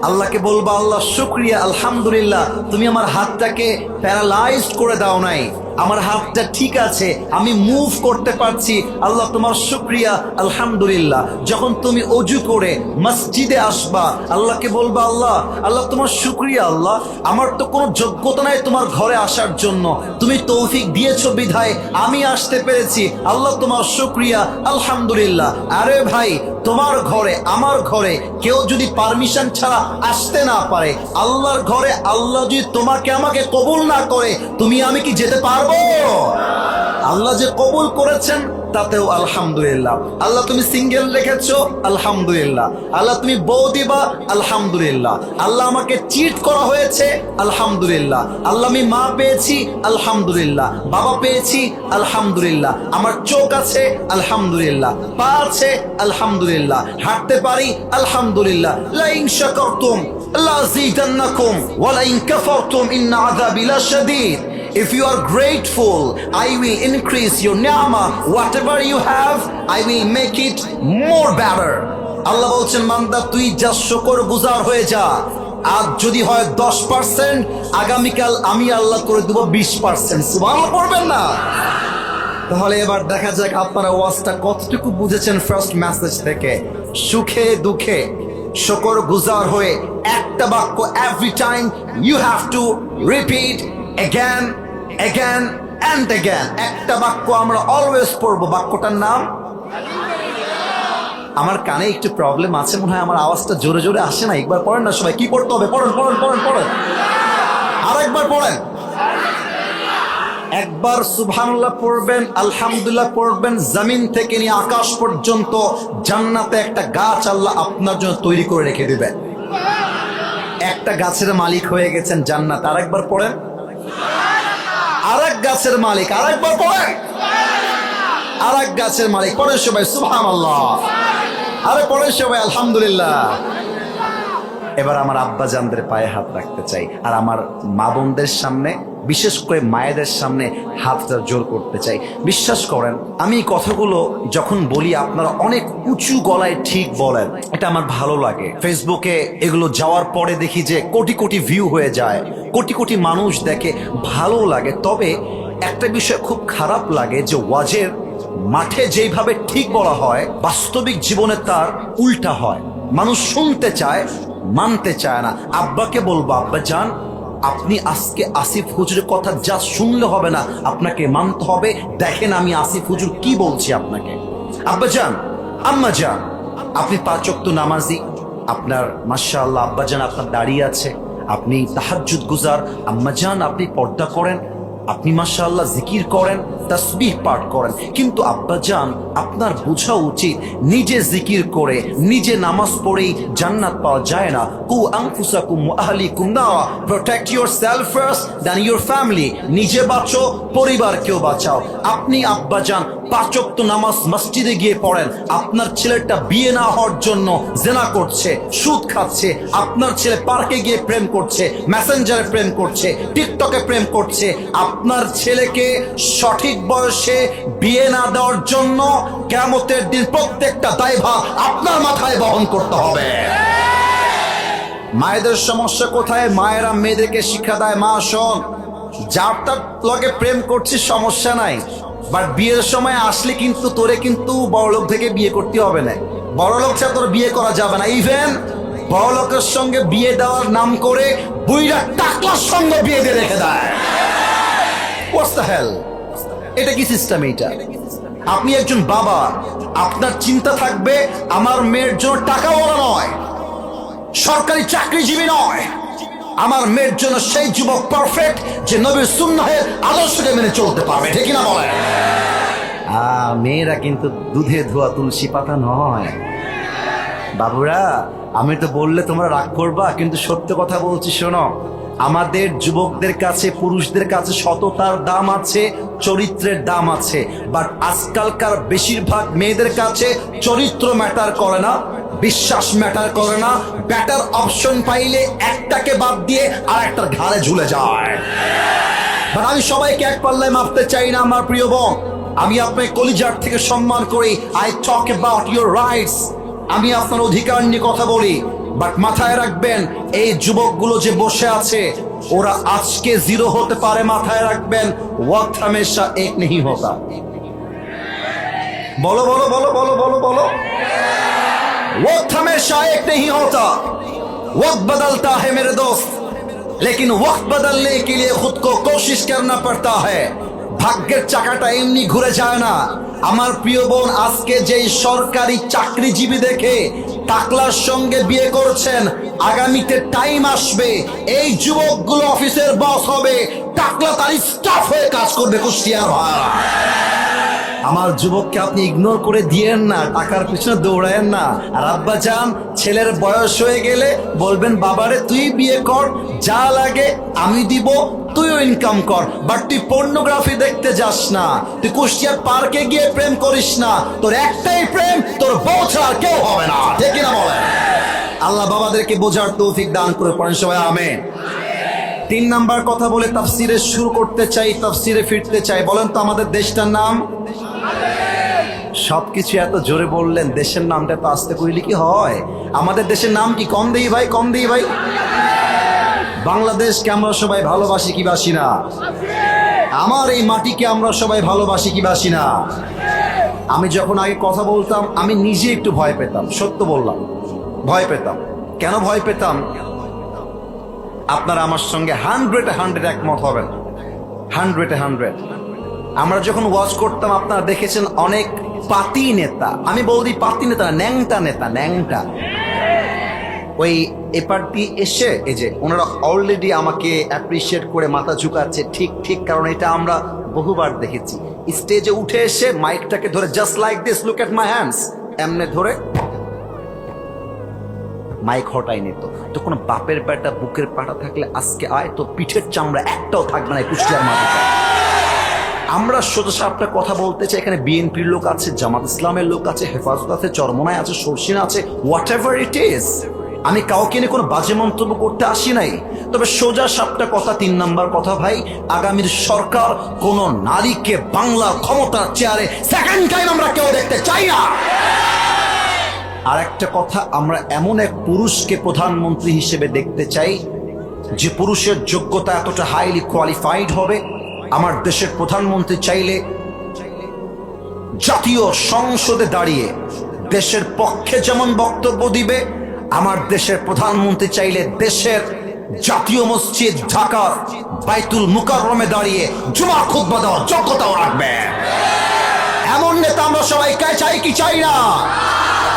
আল্লাহকে বলবা, আল্লাহ শুকরিয়া, আলহামদুলিল্লাহ তুমি আমার হাতটাকে প্যারালাইজড করে দাও নাই, আমার হাতটা ঠিক আছে, আমি মুভ করতে পারছি, আল্লাহ তোমার শুকরিয়া, আলহামদুলিল্লাহ। যখন তুমি অজু করে মসজিদে আসবা আল্লাহকে বলবা, আল্লাহ আল্লাহ তোমার শুকরিয়া, আল্লাহ আমার তো কোনো যোগ্যতা নাই তোমার ঘরে আসার জন্য, তুমি তৌফিক দিয়েছো বিধায় আমি আসতে পেরেছি, আল্লাহ তোমার শুকরিয়া, আলহামদুলিল্লাহ। আরে ভাই, তোমার ঘরে আমার ঘরে কেউ যদি পারমিশন ছাড়া আসতে না পারে, আল্লাহর ঘরে আল্লাহ যদি তোমাকে আমাকে কবুল না করে তুমি আমি কি যেতে পারবো? আল্লাহ যে কবুল করেছেন তাতেও আলহামদুলিল্লাহ। আল্লাহ তুমি সিঙ্গেল রেখেছো আলহামদুলিল্লাহ। আল্লাহ তুমি বউ দিবা আলহামদুলিল্লাহ। আল্লাহ আমাকে চিট করা হয়েছে আলহামদুলিল্লাহ। আল্লাহ আমি মা পেয়েছি আলহামদুলিল্লাহ, বাবা পেয়েছি আলহামদুলিল্লাহ, আমার চোখ আছে আলহামদুলিল্লাহ, পা আছে আলহামদুলিল্লাহ, হাঁটতে পারি আলহামদুলিল্লাহ। লাইন শাকারতুম লাযীদান্নাকুম ওয়া লাইন কাফারতুম ইন্না আযাবি লাশাদীদ। If you are grateful, I will increase your ni'mah. Whatever you have, I will make it more better. আল্লাহ বলছেন, বান্দা তুই যা শুকর গুজার হয়ে যা। আজ যদি হয় 10%, আগামীকাল আমি আল্লাহ করে দেব 20%। সুবহানাল্লাহ পড়বেন না? তাহলে এবার দেখা যাক আপনারা ওয়াজটা কতটুকু বুঝেছেন ফার্স্ট মেসেজ থেকে। সুখে দুঃখে শুকর গুজার হয়ে একটা বাক্য every time you have to repeat again and again। একটা বাক্য আমরা অলওয়েজ পড়বো, বাক্যটার নাম, আমার কানে একটু প্রবলেম আছে মনে হয়, আমার আওয়াজটা জোরে জোরে আসে না। একবার পড়েন না সবাই, কি পড়তে হবে? পড়েন পড়েন পড়েন পড়েন, আরেকবার পড়েন। একবার সুবহানাল্লাহ পড়বেন, আলহামদুলিল্লাহ পড়বেন, জমিন থেকে নিয়ে আকাশ পর্যন্ত জান্নাতে একটা গাছ আল্লাহ আপনার জন্য তৈরি করে রেখে দিবেন। একটা গাছের মালিক হয়ে গেছেন জান্নাত। আরেকবার পড়েন, আরেক গাছের মালিক, আরেকবার পড়েন, আরেক গাছের মালিক। পড়েন সবাই সুবহানাল্লাহ, আরে পড়েন সবাই আলহামদুলিল্লাহ। এবার আমার আব্বা জানদের পায়ে হাত রাখতে চাই, আর আমার মা বোনদের সামনে, বিশেষ করে মায়েদের সামনে হাতটা জোর করতে চাই। বিশ্বাস করেন, আমি এই কথাগুলো যখন বলি আপনারা অনেক উঁচু গলায় ঠিক বলেন, এটা আমার ভালো লাগে। ফেসবুকে এগুলো যাওয়ার পরে দেখি যে কোটি কোটি ভিউ হয়ে যায়, কোটি কোটি মানুষ দেখে, ভালো লাগে। তবে একটা বিষয় খুব খারাপ লাগে যে ওয়াজের মাঠে যেইভাবে ঠিক বলা হয়, বাস্তবিক জীবনে তার উল্টা হয়। মানুষ শুনতে চায়, মানতে চায় না। আব্বাকে বলবো, আব্বা জান, আপনি আজকে আসিফ হুজুরের কথা যা শুনলে হবে না, আপনাকে মানতে হবে। দেখেন আমি আসিফ হুজুর কি বলছি আপনাকে। আব্বা জান, আম্মা জান, আপনি 5 ওয়াক্ত নামাজি, আপনার মাশাআল্লাহ আব্বা জান আপনার দাঁড়িয়ে আছে, আপনি তাহাজ্জুদ গুজার, আম্মা জান আপনি পর্দা করেন, আপনি মাশাআল্লাহ জিকির করেন, তাসবিহ পাঠ করেন, কিন্তু আব্বা জান আপনার বোঝা উচিত নিজে জিকির করে, নিজে নামাজ পড়েই জান্নাত পাওয়া যায় না। কু আনফুসাকুম ওয়া আহলিকুম নারা, protect yourself first then your family. নিজে বাঁচো, পরিবারকেও বাঁচাও। আপনি আব্বা জান 5 ওয়াক্ত নামাজ মসজিদে গিয়ে পড়েন, আপনার ছেলেটা বিয়ে না হওয়ার জন্য জেনা করছে, সুদ খাচ্ছে, আপনার ছেলে পার্কে গিয়ে প্রেম করছে, মেসেঞ্জারে প্রেম করছে, টিকটকে প্রেম করছে, আপনার ছেলেকে সঠিক বয়সে বিয়ে না দেওয়ার জন্য কিয়ামতের দিন প্রত্যেকটা দায়ভার আপনার মাথায় বহন করতে হবে। মায়েদের সমস্যা কোথায়? মায়েরা মেয়েদেরকে শিক্ষা দেয়, মা শোন, যার তার লগে প্রেম করছিস সমস্যা নাই, বাট বিয়ের সময় আসলে কিন্তু তোরে কিন্তু বড়লোক থেকে বিয়ে করতে হবে না। বড়লোক ছাড়া তোর বিয়ে করা যাবে না। ইভেন বড়লোকের সঙ্গে বিয়ে দেওয়ার নাম করে বুইরা টাকলার সঙ্গে বিয়ে দিয়ে রেখে দেয়। What's the hell? এটা কি সিস্টেম? এইটা আপনি একজন বাবা, আপনার চিন্তা থাকবে আমার মেয়ের জন্য টাকাওয়ালা নয়, সরকারি চাকরিজীবী নয়, আমার মেয়ের জন্য সেই যুবক পারফেক্ট যে নবীর সুন্নাহের আদর্শকে মেনে চলতে পারবে। ঠিক না বলেন? মেয়েরা কিন্তু দুধে ধোয়া তুলসী পাতা নয়। বাবুরা, আমি তো বললে তোমরা রাগ করবা, কিন্তু সত্য কথা বলছি, শোনো। আমাদের যুবকদের কাছে, পুরুষদের কাছে সততার দাম আছে, চরিত্রের দাম আছে, বাট আজকালকার বেশিরভাগ মেয়েদের কাছে চরিত্র ম্যাটার করে না, বিশ্বাস ম্যাটার করে না। ব্যাটার অপশন পাইলে একটাকে বাদ দিয়ে আর একটার ঘাড়ে ঝুলে যায়। বাট আমি সবাইকে এক পাল্লায় মাপতে চাই না আমার প্রিয় বোন। আমি আপনার কলিজার থেকে সম্মান করি। I talk about your rights. আমি আপনার অধিকার নিয়ে কথা বলি, বাট মাথায় রাখবেন এই যুবকগুলো যে বসে আছে ওরা আজকে জিরো হতে পারে। মাথায় রাখবেন, ওয়াক্ত হামেশা এক नहीं होता। বলো বলো বলো বলো বলো বলো, वक्त हमेशा एक नहीं होता, वक्त बदलता है मेरे दोस्त, लेकिन वक्त बदलने के लिए खुद को कोशिश करना पड़ता है। ভাগ্যের চাকাটা এমনি ঘুরে যায় না। আমার প্রিয় বোন, আজকে যেই সরকারি চাকরিজীবী দেখে টাকলার সঙ্গে বিয়ে করছেন, আগামীতে টাইম আসবে এই যুবকগুলো অফিসের বস হবে, টাকলা তার স্টাফ হয়ে কাজ করবে। কুষ্টিয়ার ভাই, আমার যুবককে আপনি ইগনোর করে দিয়েন না, টাকার পিছনে দৌড়ায়েন না। আর আব্বা জান, ছেলের বয়স হয়ে গেলে বলবেন বাবারে তুই বিয়ে কর, যা লাগে আমি দিব, তুইও ইনকাম কর, বাট তুই পর্নোগ্রাফি দেখতে যাস না, তুই কুষ্টিয়ার পার্কে গিয়ে প্রেম করিস না। তোর একটাই প্রেম, তোর বউ ছাড়া কেউ হবে না। ঠিক না বলেন? আল্লাহ বাবাদেরকে বোঝার তৌফিক দান করে। পড়েন সবাই আমিন। 3 নাম্বার কথা বলে তাফসিরে শুরু করতে চাই, তাফসিরে ফিরতে চাই। বলেন তো আমাদের দেশটার নাম? সবকিছু এত জোরে বললেন, দেশের নামটা তো আস্তে কইলে কি হয়? আমাদের দেশের নাম কি? কম দেই ভাই, কম দেই ভাই। বাংলাদেশকে আমরা সবাই ভালোবাসি কি বাসি না? আমার এই মাটিকে আমরা সবাই ভালোবাসি কি বাসি না? আমি যখন আগে কথা বলতাম আমি নিজে একটু ভয় পেতাম, সত্য বললাম, ভয় পেতাম। কেন ভয় পেতাম? আপনারা আমার সঙ্গে 100-100 একমত হবেন। 100-100 আমরা যখন ওয়াজ করতাম আপনারা দেখেছেন অনেক পাতি নেতা, আমি বলছি পাতি নেতা, ন্যাংটা নেতা, ন্যাংটা। ওই এপার দিয়ে এসে এই যে ওনারা অলরেডি আমাকে অ্যাপ্রিসিয়েট করে মাথা ঝুঁকাচ্ছে, ঠিক ঠিক, কারণ এটা আমরা বহুবার দেখেছি। স্টেজে উঠে এসে মাইকটাকে ধরে just like this, look at my hands, এমনে ধরে মাইক হটাই নিত। তো কোনো বাপের বেটা বুকের পাটা থাকলে আজকে আয় তো পিঠের চামড়া একটাও থাকবে না কুষ্টিয়ার মাটিতে। আমরা সোজা সাপটা কথা বলতে চাই, এখানে বিএনপির লোক আছে, জামাত ইসলামের লোক আছে, হেফাজত আছে, চরমনায় আছে, সরসিনা আছে, হোয়াট এভার ইট ইজ। আমি কাউকে নিয়ে কোনো বাজে মন্তব্য করতে আসি নাই, তবে সোজা সাপটা কথা, 3 নাম্বার কথা ভাই, আগামীর সরকার কোন নারীকে বাংলা ক্ষমতার চেয়ারে সেকেন্ড টাইম আমরা কেউ দেখতে চাই না। আর একটা কথা, আমরা এমন এক পুরুষকে প্রধানমন্ত্রী হিসেবে দেখতে চাই যে পুরুষের যোগ্যতা এতটা হাইলি কোয়ালিফাইড হবে। আমার দেশের প্রধানমন্ত্রী চাইলে জাতীয় সংসদে দাঁড়িয়ে দেশের পক্ষে যেমন বক্তব্য দিবে, আমার দেশের প্রধানমন্ত্রী চাইলে দেশের জাতীয় মসজিদ ঢাকার বাইতুল মুকাররমে দাঁড়িয়ে জুমা খুতবা দেওয়ার যোগ্যতাও রাখবে। এমন নেতা আমরা সবাই চাই কি চাই না?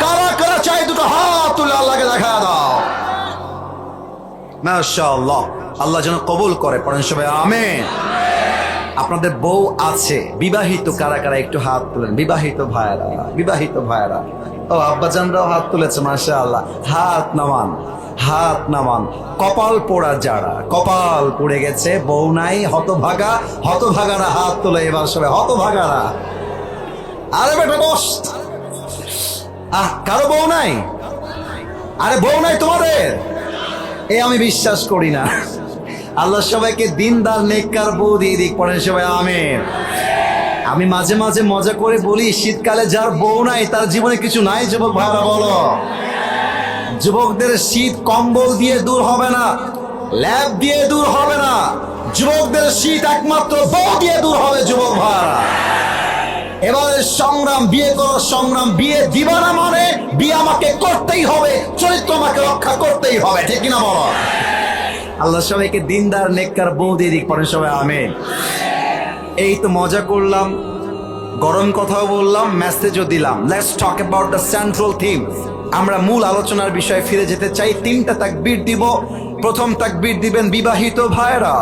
কারা কারা চাই? দুটো হাত তুলে আল্লাহকে দেখা দাও। মাশাআল্লাহ, আল্লাহ যেন কবুল করে, পড়েন সবাই আমিন। আপনাদের বউ আছে, বিবাহিত কারা কারা একটু হাত তুলেন? বিবাহিত ভাইরা, বিবাহিত ভাইরা। ও আব্বাজানরাও হাত তুলেছে, মাশাআল্লাহ। হাত নামান, হাত নামান। কপাল পোড়া যারা, কপাল পুড়ে গেছে, বউ নাই, হতভাগা, হতভাগারা হাত তোলে এবার সবাই, হতভাগারা। আরে বেটা বস, কারো বউ নাই? আরে বউ নাই তোমাদের? আমি বিশ্বাস করি না। আল্লাহ সবাইকে দিনদার নেককার বউ দিয়ে দিক, পড়েন সবাই আমিন। আমি মাঝে মাঝে মজা করে বলি, শীতকালে যার বউ নাই তার জীবনে কিছু নাই। যুবক ভাইরা বলো, যুবকদের শীত কম্বল দিয়ে দূর হবে না, ল্যাব দিয়ে দূর হবে না, যুবকদের শীত একমাত্র বউ দিয়ে দূর হবে। যুবক ভাইরা এবারে সংগ্রাম, বিয়ে করার সংগ্রাম, বিয়ে দিবা না মানে বিয়ে আমাকে করতেই হবে, চরিত্র আমাকে রক্ষা করতেই হবে, ঠিক কিনা বলো? আল্লাহ সবাইকে দিনদার নেককার বউ দিয়ে দিক, পড়েন সবাই আমিন। এই তো মজা করলাম, গরম কথাও বললাম, মেসেজও দিলাম। Let's talk about the central theme. আমরা মূল আলোচনার বিষয়ে ফিরে যেতে চাই। 3টা তাকবীর দিব। প্রথম তাকবীর দিবেন বিবাহিত ভাইরা,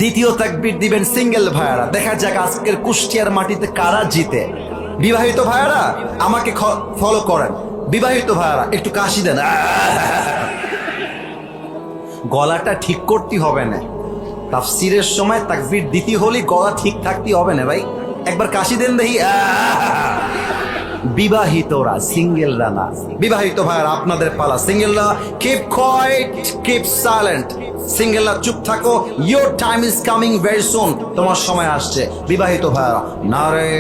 দ্বিতীয় তাকবীর দিবেন সিঙ্গেল ভাইরা। দেখা যাক আজকের কুষ্টিয়ার মাটিতে কারা জিতে। বিবাহিত ভাইরা আমাকে ফলো করেন। বিবাহিত ভাইরা একটু কাশি দেন, গলাটা ঠিক করতে হবে না। তাফসীরের সময় তাকবীর দিতে হলে গলা ঠিক থাকতে হবে না ভাই। একবার কাশি দেন দেখি। বিবাহিতরা, সিঙ্গেলরা না। বিবাহিত ভাইরা আপনাদের পালা। সিঙ্গেলরা কিপ কোয়াইট, কিপ সাইলেন্ট। সিঙ্গেলরা চুপ থাকো, your time is coming very soon, তোমার সময় আসছে। বিবাহিত ভাইরা নারে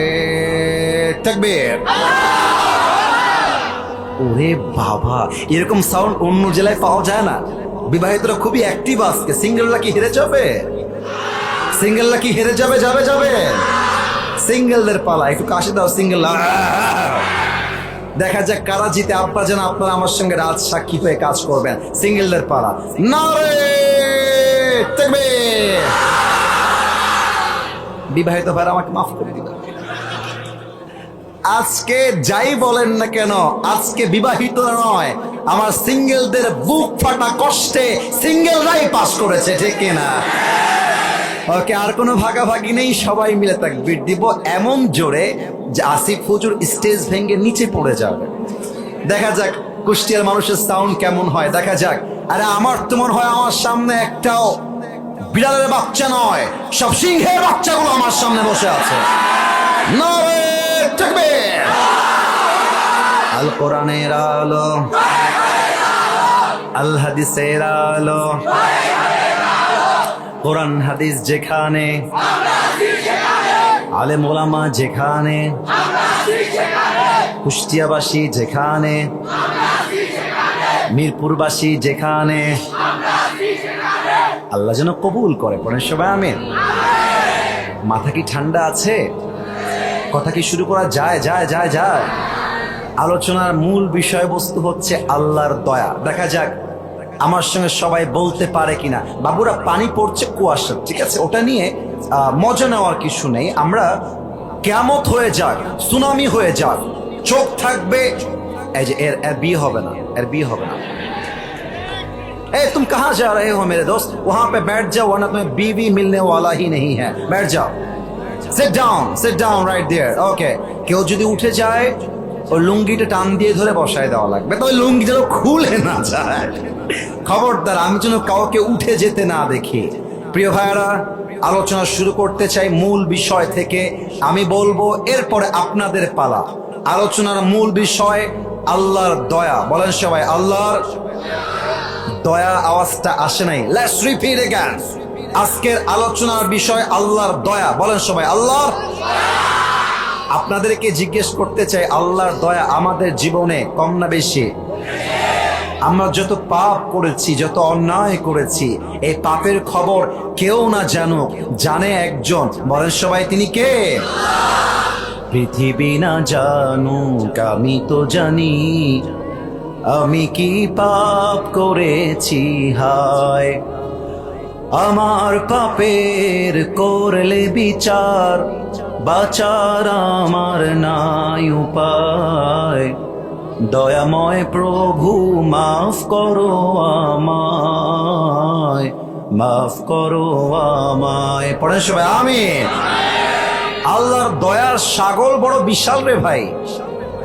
তাকবীর। ওরে বাবা, এরকম সাউন্ড অন্য জেলায় পাওয়া যায় না। বিবাহিতরা খুবই অ্যাক্টিভ আজকে। সিঙ্গেলরা কি হেরে যাবে? সিঙ্গেলরা কি হেরে যাবে? যাবে যাবে। সিঙ্গেলদের পালা, একটু কাশি দাও সিঙ্গেলরা। দেখা যাক কারা জিতে। আব্বা যেন আপনারা আমার সঙ্গে রাজ সাক্ষী হয়ে কাজ করবেন। সিঙ্গেলদের পালা নারে তাকবীর। বিবাহিত ভাইরা আমাকে মাফ করে দিবেন। আজকে যাই বলেন না কেন, আজকে বিবাহিত নয়, আমার সিঙ্গেলদের বুক ফাটা কষ্টে সিঙ্গেলরাই পাস করেছে, ঠিক কিনা? ওকে, আর কোনো ভাগাভাগি নেই, সবাই মিলে তাকবীর দিব এমন জোরে যে আসিফ হুজুর স্টেজ ভেঙে নিচে পড়ে যাবে। দেখা যাক কুষ্টিয়ার মানুষের সাউন্ড কেমন হয়, দেখা যাক। আরে আমার তো মনে হয় আমার সামনে একটাও বিড়ালের বাচ্চা নয়, সব সিংহের বাচ্চাগুলো আমার সামনে বসে আছে। নারে তাকবীর। আল কোরআনের আলো, আল হাদিসের আলো, কোরআন হাদিস যেখানে, আলেম ওলামা যেখানে, কুষ্টিয়াবাসী যেখানে, মিরপুরবাসী যেখানে, আল্লাহ যেন কবুল করে, পড়েন সবাই আমিন। মাথা কি ঠান্ডা আছে? কথা কি শুরু করা যায়? যায় যায় যায়। আলোচনার মূল বিষয়বস্তু হচ্ছে আল্লাহর দয়া। দেখা যাক আমার সঙ্গে সবাই বলতে পারে কিনা। বাবুরা পানি পড়ছে, কুয়াশা, ঠিক আছে, ওটা নিয়ে মজা নেওয়ার কিছু নেই। আমরা কিয়ামত হয়ে যাক, সুনামি হয়ে যাক, চোখ থাকবে এই যে এর বিয়ে হবে না, এর বিয়ে হবে না। ए तुम कहाँ जा रहे हो मेरे दोस्त, वहां पे बैठ जाओ वरना तुम्हें बीवी मिलने वाला ही नहीं है, बैठ जाओ, sit down right there, okay। কেউ যদি উঠে যায় ওই লুঙ্গিটা টান দিয়ে ধরে বসায় দেওয়া লাগবে, তবে লুঙ্গি যেন খুলে না যায়। খবরদার আমি যেন কাউকে উঠে যেতে না দেখি। প্রিয় ভাইয়েরা, আলোচনা শুরু করতে চাই মূল বিষয় থেকে। আমি বলবো, এরপরে আপনাদের পালা। আলোচনার মূল বিষয় আল্লাহর দয়া। বলেন সবাই আল্লাহর দয়া। আওয়াজটা আসে নাই, লেটস রিপিট अगेन। আজকের আলোচনার বিষয় আল্লাহর দয়া। বলেন সবাই আল্লাহর। আপনাদেরকে জিজ্ঞেস করতে চাই, আল্লাহর দয়া আমাদের জীবনে কম না বেশি? আমরা যত পাপ করেছি, যত অন্যায় করেছি, এই পাপের খবর কেউ না জানুক, জানে একজন। বলেন সবাই তিনি কে? পৃথিবী না জানুক, আমি তো জানি আমি কি পাপ করেছি। হায় আমার পাপের করলে বিচার, বাঁচার আমার নাই উপায়। দয়াময় প্রভু মাফ করো আমায়, মাফ করো আমায়। পড়েন সবাই আমিন। আল্লাহর দয়ার সাগর বড় বিশাল রে ভাই।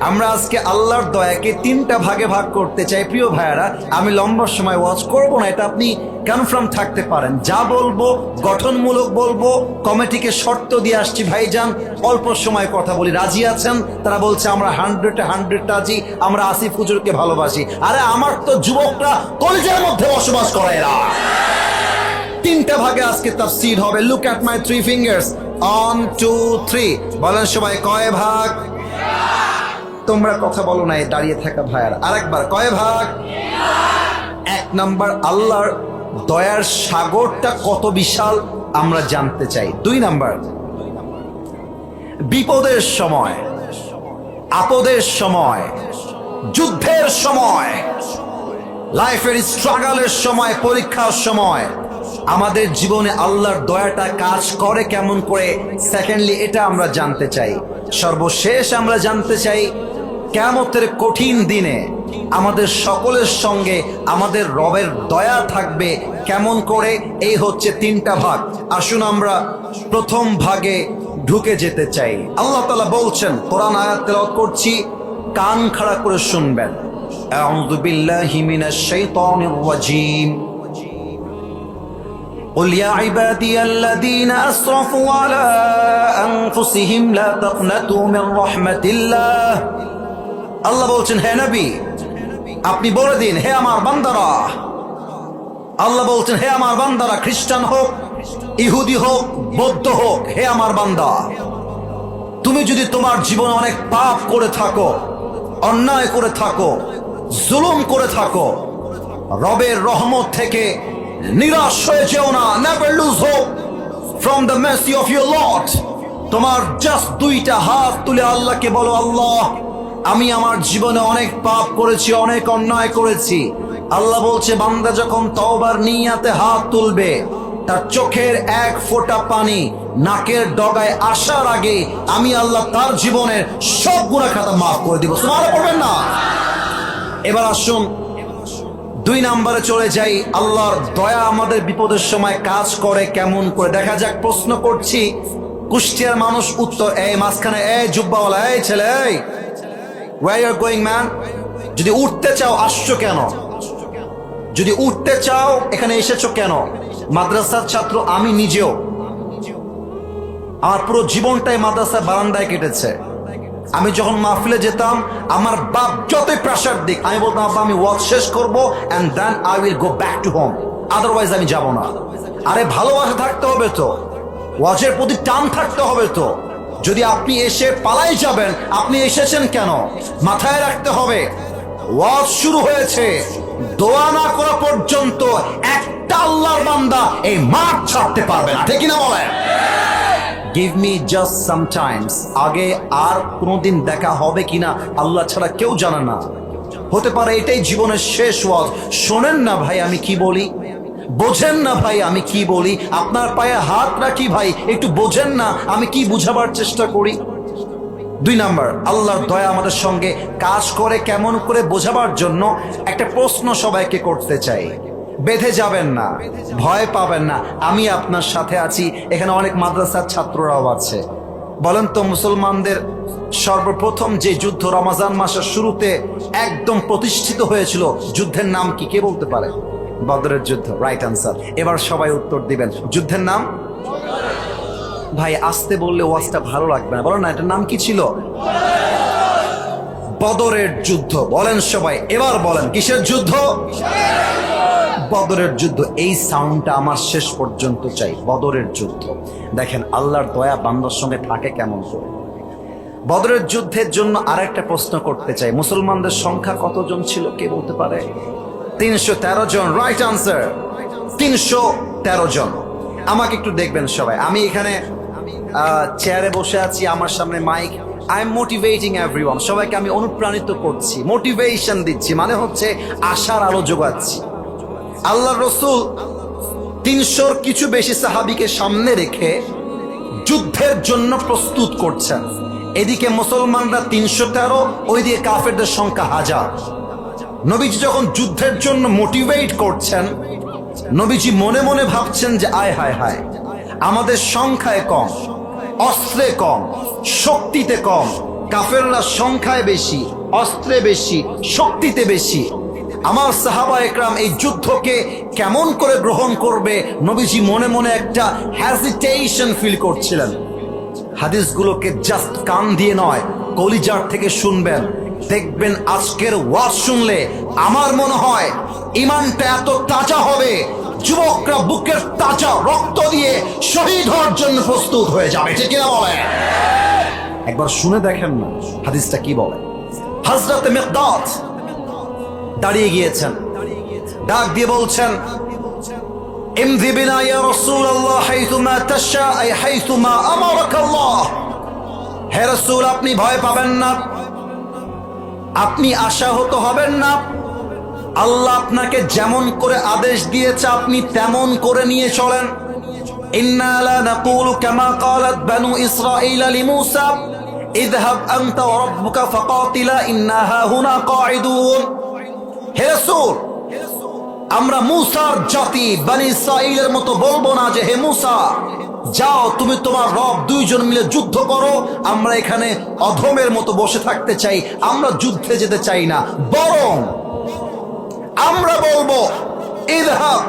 আমরা আজকে আল্লাহর দয়াকে তিনটা ভাগে ভাগ করতে চাই। প্রিয় ভাইয়ারা, আমি লম্বা সময় ওয়াচ করব না, এটা আপনি কনফার্ম থাকতে পারেন। যা বলবো গঠনমূলক বলবো। কমিটিকে শর্ত দিয়ে আসছি, ভাইজান অল্প সময় কথা বলি, রাজি আছেন? তারা বলছে আমরা 100 রাজি, আমরা আসিফ হুজুরকে ভালোবাসি। আরে আমার তো যুবকরা কলেজের মধ্যে বসবাস করে। এরা তিনটা ভাগে আজকে তাফসীর হবে। Look at my 3 fingers, 1 2 3। বলেন সবাই কয় ভাগ? তোমরা কথা বলো না, দাঁড়িয়ে থাকা ভাইয়ার। আরেকবার কয় ভাগ? 1 নাম্বার, আল্লাহর দয়ার সাগরটা কত বিশাল আমরা জানতে চাই। 2 নাম্বার, বিপদের সময়, আপদের সময়, যুদ্ধের সময়, লাইফের স্ট্রাগলের সময়, পরীক্ষার সময় আমাদের জীবনে আল্লাহর দয়াটা কাজ করে কেমন করে। সেকেন্ডলি, এটা আমরা জানতে চাই। সর্বশেষ আমরা জানতে চাই কিয়ামতের কঠিন দিনে আমাদের সকলের সঙ্গে আমাদের রবের দয়া থাকবে কেমন করে। এই হচ্ছে 3টা ভাগ। আসুন আমরা প্রথম ভাগে ঢুকে যেতে চাই। আল্লাহ তাআলা বলছেন, কোরআন আয়াত তেলাওয়াত করছি, কান খাড়া করে শুনবেন। আউযু বিল্লাহি মিনাশ শাইতানির রাজীম। قل يا عبادي الذين أسرفوا على أنفسهم لا تقنطوا من رحمة الله। আল্লাহ বলছেন, হে নবী আপনি বলে দিন, হে আমার বান্দারা। আল্লাহ বলছেন, হে আমার বান্দারা, খ্রিস্টান হোক, ইহুদি হোক, বৌদ্ধ হোক, হে আমার বান্দা, তুমি যদি তোমার জীবনে অনেক পাপ করে থাকো, অন্যায় করে থাকো, জুলুম করে থাকো, রবের রহমত থেকে নিরাশ হয়ে যেও না। Never lose hope from the Messi of your Lord. তোমার জাস্ট 2টা হাত তুলে আল্লাহকে বলো, আল্লাহ আমি আমার জীবনে অনেক পাপ করেছি, অনেক অন্যায় করেছি। আল্লাহ বলছে, বান্দা যখন তওবার নিয়াতে হাত তুলবে, তার চোখের 1 ফোঁটা পানি নাকের ডগায় আসার আগে আমি আল্লাহ তার জীবনের সব গুনাহ খাতা মাফ করে দিব। সুবহানাল্লাহ পড়বেন না? এবার আসুন 2 নম্বরে চলে যাই। আল্লাহর দয়া আমাদের বিপদের সময় কাজ করে কেমন করে দেখা যাক। প্রশ্ন করছি, কুষ্টিয়ার মানুষ উত্তর। এই মাঝখানে, এই জুব্বাওয়ালা, এই ছেলে, এই where you are going man? যদি উঠতে চাও আসছো কেন? যদি উঠতে চাও এখানে এসেছো কেন? মাদ্রাসার ছাত্র আমি নিজেও, আমার পুরো জীবনটাই মাদ্রাসার বারান্দায় কেটেছে। আমি যখন মাহফিলে যেতাম, আমার বাপ যতই প্রেসার দিক, আমি বলতাম আব্বা আমি ওয়াজ শেষ করবো and then I will go back to home, otherwise আমি যাব না। আরে ভালোবাসা থাকতে হবে তো, ওয়াজের প্রতি টান থাকতে হবে তো। যদি আপনি এসে পালাই যাবেন, আপনি এসেছেন কেন মাথায় রাখতে হবে। ওয়াজ শুরু হয়েছে, দোয়া না করা পর্যন্ত একটা আল্লাহর বান্দা এই মাঠ ছাড়তে পারবে না, ঠিক না বলেন? Give me just sometimes. আগে আর কোনোদিন দেখা হবে কিনা আল্লাহ ছাড়া কেউ জানে না। হতে পারে এটাই জীবনের শেষ ওয়াজ। শোনেন না ভাই আমি কি বলি, বোঝেন না ভাই আমি কি বলি, আপনার পায়ে হাত রাখি ভাই, একটু বোঝেন না আমি কি বুঝাবার চেষ্টা করি। 2 নাম্বার, আল্লাহর দয়া আমাদের সঙ্গে কাজ করে কেমন করে বোঝাবার জন্য একটা প্রশ্ন সবাইকে করতে চাই। বেঁধে যাবেন না, ভয় পাবেন না, আমি আপনার সাথে আছি। এখানে অনেক মাদ্রাসার ছাত্ররাও আছে। বলেন তো, মুসলমানদের সর্বপ্রথম যে যুদ্ধ রমজান মাসের শুরুতে একদম প্রতিষ্ঠিত হয়েছিল, যুদ্ধের নাম কি কে বলতে পারে? বদরের যুদ্ধ, রাইট আনসার। এবার সবাই উত্তর দিবেন, যুদ্ধের নাম? ভাই আসতে বললে ওয়াজটা ভালো লাগবে না, বলো না এটার নাম কি ছিল? বদরের যুদ্ধ। বলেন সবাই, এবার বলেন কিসের যুদ্ধ? বদরের যুদ্ধ। এই সাউন্ডটা আমার শেষ পর্যন্ত চাই। বদরের যুদ্ধ। দেখেন আল্লাহর দয়া বান্দার সঙ্গে থাকে কেমন করে। বদরের যুদ্ধের জন্য আরেকটা প্রশ্ন করতে চাই, মুসলমানদের সংখ্যা কতজন ছিল কে বলতে পারে? 313 জন, রাইট আনসার। 313 জন। আমাকে একটু দেখবেন সবাই, আমি এখানে চেয়ারে বসে আছি, আমার সামনে mic. I am motivating everyone. সবাইকে আমি অনুপ্রাণিত করছি, মোটিভেশন দিচ্ছি, মানে হচ্ছে আশার আলো যোগাচ্ছি। আল্লাহ রসুল 300-র কিছু বেশি সাহাবীকে সামনে রেখে যুদ্ধের জন্য প্রস্তুত করছেন। এদিকে মুসলমানরা 313, ওইদিকে কাফেরদের সংখ্যা 1000। নবীজি যখন যুদ্ধের জন্য মোটিভেট করছেন, নবীজি মনে মনে ভাবছেন যে আয় হায় হায়, আমাদের সংখ্যায় কম, অস্ত্রে কম, শক্তিতে কম, কাফেররা সংখ্যায় বেশি, অস্ত্রে বেশি, শক্তিতে বেশি। আমার সাহাবা একরাম এই যুদ্ধকে কেমন করে গ্রহণ করবে, নবীজি মনে মনে একটা হ্যাজিটেশন ফিল করছিলেন। হাদিসগুলোকে জাস্ট কান দিয়ে নয়, কলিজার থেকে শুনবেন। দেখবেন আজকের ওয়াজ শুনলে আমার মনে হয় ইমানটা এত তাজা হবে, যুবকরা বুকের তাজা রক্ত দিয়ে শহীদ হওয়ার জন্য প্রস্তুত হয়ে যাবে। ঠিক কিনা বলে? একবার শুনে দেখেন না হাদিসটা কি বলে। হযরত মিকদাদ দাঁড়িয়ে গিয়েছেন, ডাক দিয়ে বলছেন, ইমদি বিনা ইয়া রাসূলুল্লাহ হাইথুমা তাশা আই হাইথুমা আমারাকাল্লাহ। হে রাসূল, আপনি ভয় পাবেন না, আপনি আশাহত হবেন না। আল্লাহ আপনাকে যেমন করে আদেশ দিয়েছে আপনি তেমন করে নিয়ে চলেন। ইন্না লা নাকুলু কামা ক্বালাত বানু ইসরাঈল লিমূসা ইযহাব আনতা ওয়া রাব্বুকা ফাকাতিলা ইন্না হাহুনা কাঈদুন। হে রাসূল, আমরা মূসার জাতি বনি ইসরাঈলের মতো বলবো না যে হে মূসা যাও তুমি তোমার রব দুইজন মিলে যুদ্ধ করো, আমরা এখানে অধমের মতো বসে থাকতে চাই, আমরা যুদ্ধে যেতে চাই না। বরং আমরা বলবো ইযহাব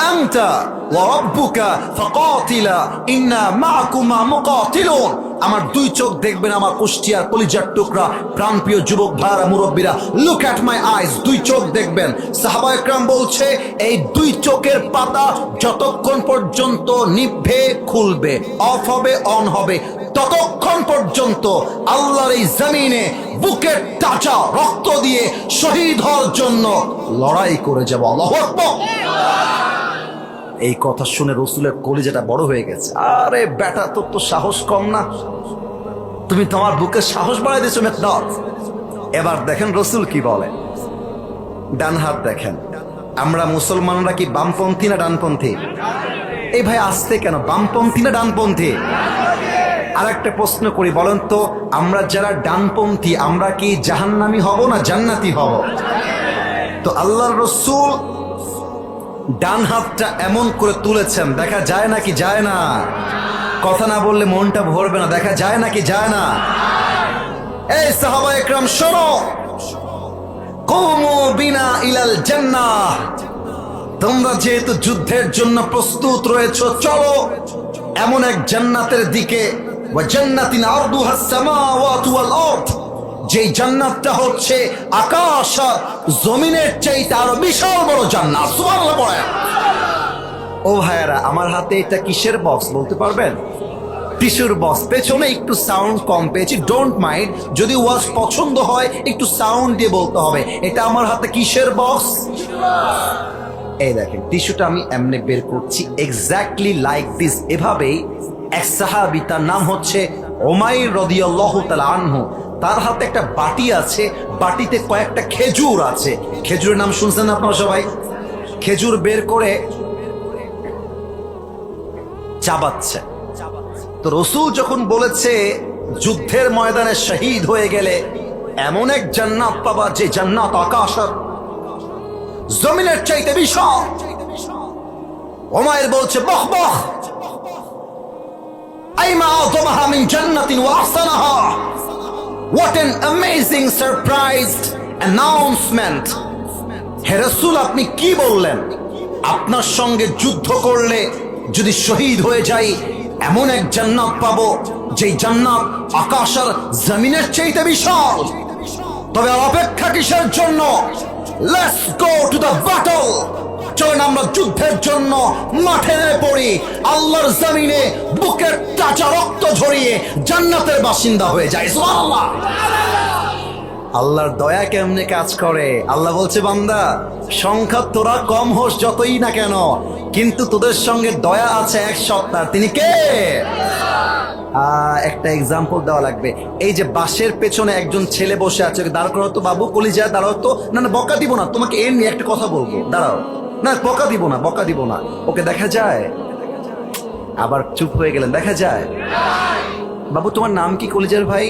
আনতা ওয়া রাব্বুকা ফাকাতিলা ইন্না মাআকুমা মুকাতিলুন। আমার দুই চোখ দেখবেন, আমার কুষ্টিয়ার কলিজার টুকরা প্রাণপ্রিয় যুবক ভাইরা মুরব্বীরা, লুক অ্যাট মাই আইজ। দুই চোখ দেখবেন। সাহাবা একরাম বলছে এই দুই চোখের পাতা যতক্ষণ পর্যন্ত নিভে খুলবে, অফ হবে অন হবে, ততক্ষণ পর্যন্ত আল্লাহর এই জমিনে বুকের তাজা রক্ত দিয়ে শহীদ হওয়ার জন্য লড়াই করে যাব। আল্লাহু আকবার। এই কথা শুনে রসুলের কলিজাটা বড় হয়ে গেছে। আরে বেটা, তোর তো সাহস কম না, তুমি তোমার বুকে সাহস বাড়াই দিয়েছো মিকদাদ। এবার দেখেন রসুল কি বলে। ডান হাত দেখেন। আমরা মুসলমানরা কি বামপন্থী না ডানপন্থী? এই ভাই আসতে কেন, বামপন্থী না ডানপন্থী? আর একটা প্রশ্ন করি, বলেন তো আমরা যারা ডানপন্থী আমরা কি জাহান্নামী হব না জান্নাতি হব? তো আল্লাহর রসুল ডান হাতটা এমন করে তুলেছেন, দেখা যায় নাকি যায় না? কথা না বললে মনটা ভরবে না, দেখা যায় নাকি যায় না? এই সাহাবা একরাম শোনো, কুমু বিনা ইলাল জান্নাহ। তোমরা যেহেতু যুদ্ধের জন্য প্রস্তুত রয়েছো, চলো এমন এক জান্নাতের দিকে, ওয়া জান্নাতিন আরদুহাস সামাওয়াতু ওয়াল আরদ, যে জান্নাতটা হচ্ছে আকাশ আর জমিনের চাইতে আরো বিশাল বড় জান্নাত। সুবহানাল্লাহ বলেন। ও ভাইয়ারা, আমার হাতে এটা কিসের বক্স বলতে পারবেন? টিস্যুর বক্স। পেছনে একটু সাউন্ড কম পেয়েছি, ডোন্ট মাইন্ড। যদি ওয়াজ পছন্দ হয় একটু সাউন্ড দিয়ে বলতে হবে। এটা আমার হাতে কিসের বক্স? এই দেখেন টিস্যুটা আমি এমনি বের করছি, এক্স্যাক্টলি লাইক দিস। এভাবেই এক সাহাবী, তার নাম হচ্ছে উমাইর রাদিয়াল্লাহু তাআলা আনহু, তার হাতে একটা বাটি আছে, বাটিতে কয়েকটা খেজুর আছে। খেজুরের নাম শুনছেন আপনারা সবাই? খেজুর বের করে চাবাচ্ছে। তো রসুল যখন বলেছে যুদ্ধের ময়দানে শহীদ হয়ে গেলে এমন এক জান্নাত পাবা যে জান্নাত আকাশ আর জমিনের চাইতে বিশাল। ওমায়ের বলছে বখ বখ, আইমা আযমাহা মিন জান্নাতিন ওয়া আহসানাহা। What an amazing surprised announcement! হে রাসূল, আপনি কি বললেন? আপনার সঙ্গে যুদ্ধ করলে যদি শহীদ হয়ে যাই, এমন এক জান্নাত পাবো যেই জান্নাত আকাশ আর জমিনের চাইতে বিশাল। তবে অপেক্ষা কিসের জন্য? Let's go to the battle. চলুন আমরা যুদ্ধের জন্য মাঠে নেমে পড়ি, আল্লাহর জমিনে বুকের তাজা রক্ত ঝরিয়ে জান্নাতের বাসিন্দা হয়ে যায়। সুবহানাল্লাহ। আল্লাহর দয়া কেমনে কাজ করে? আল্লাহ বলছে, বান্দা সংখ্যা তোরা কম হোস যতই না কেন, কিন্তু তোদের সঙ্গে দয়া আছে এক সত্তার। তিনি কে? একটা এক্সাম্পল দেওয়া লাগবে। এই যে বাসের পেছনে একজন ছেলে বসে আছে, দাঁড় করো তো বাবু, কলিজা দাঁড়াও তো। না না, বকা দিব না তোমাকে, এমনি একটা কথা বলবো, দাঁড়াও। না বকা দিব না, বকা দিব না। ওকে দেখা যায়? আবার চুপ হয়ে গেলেন। দেখা যায়? বাবু তোমার নাম কি কলিজার ভাই?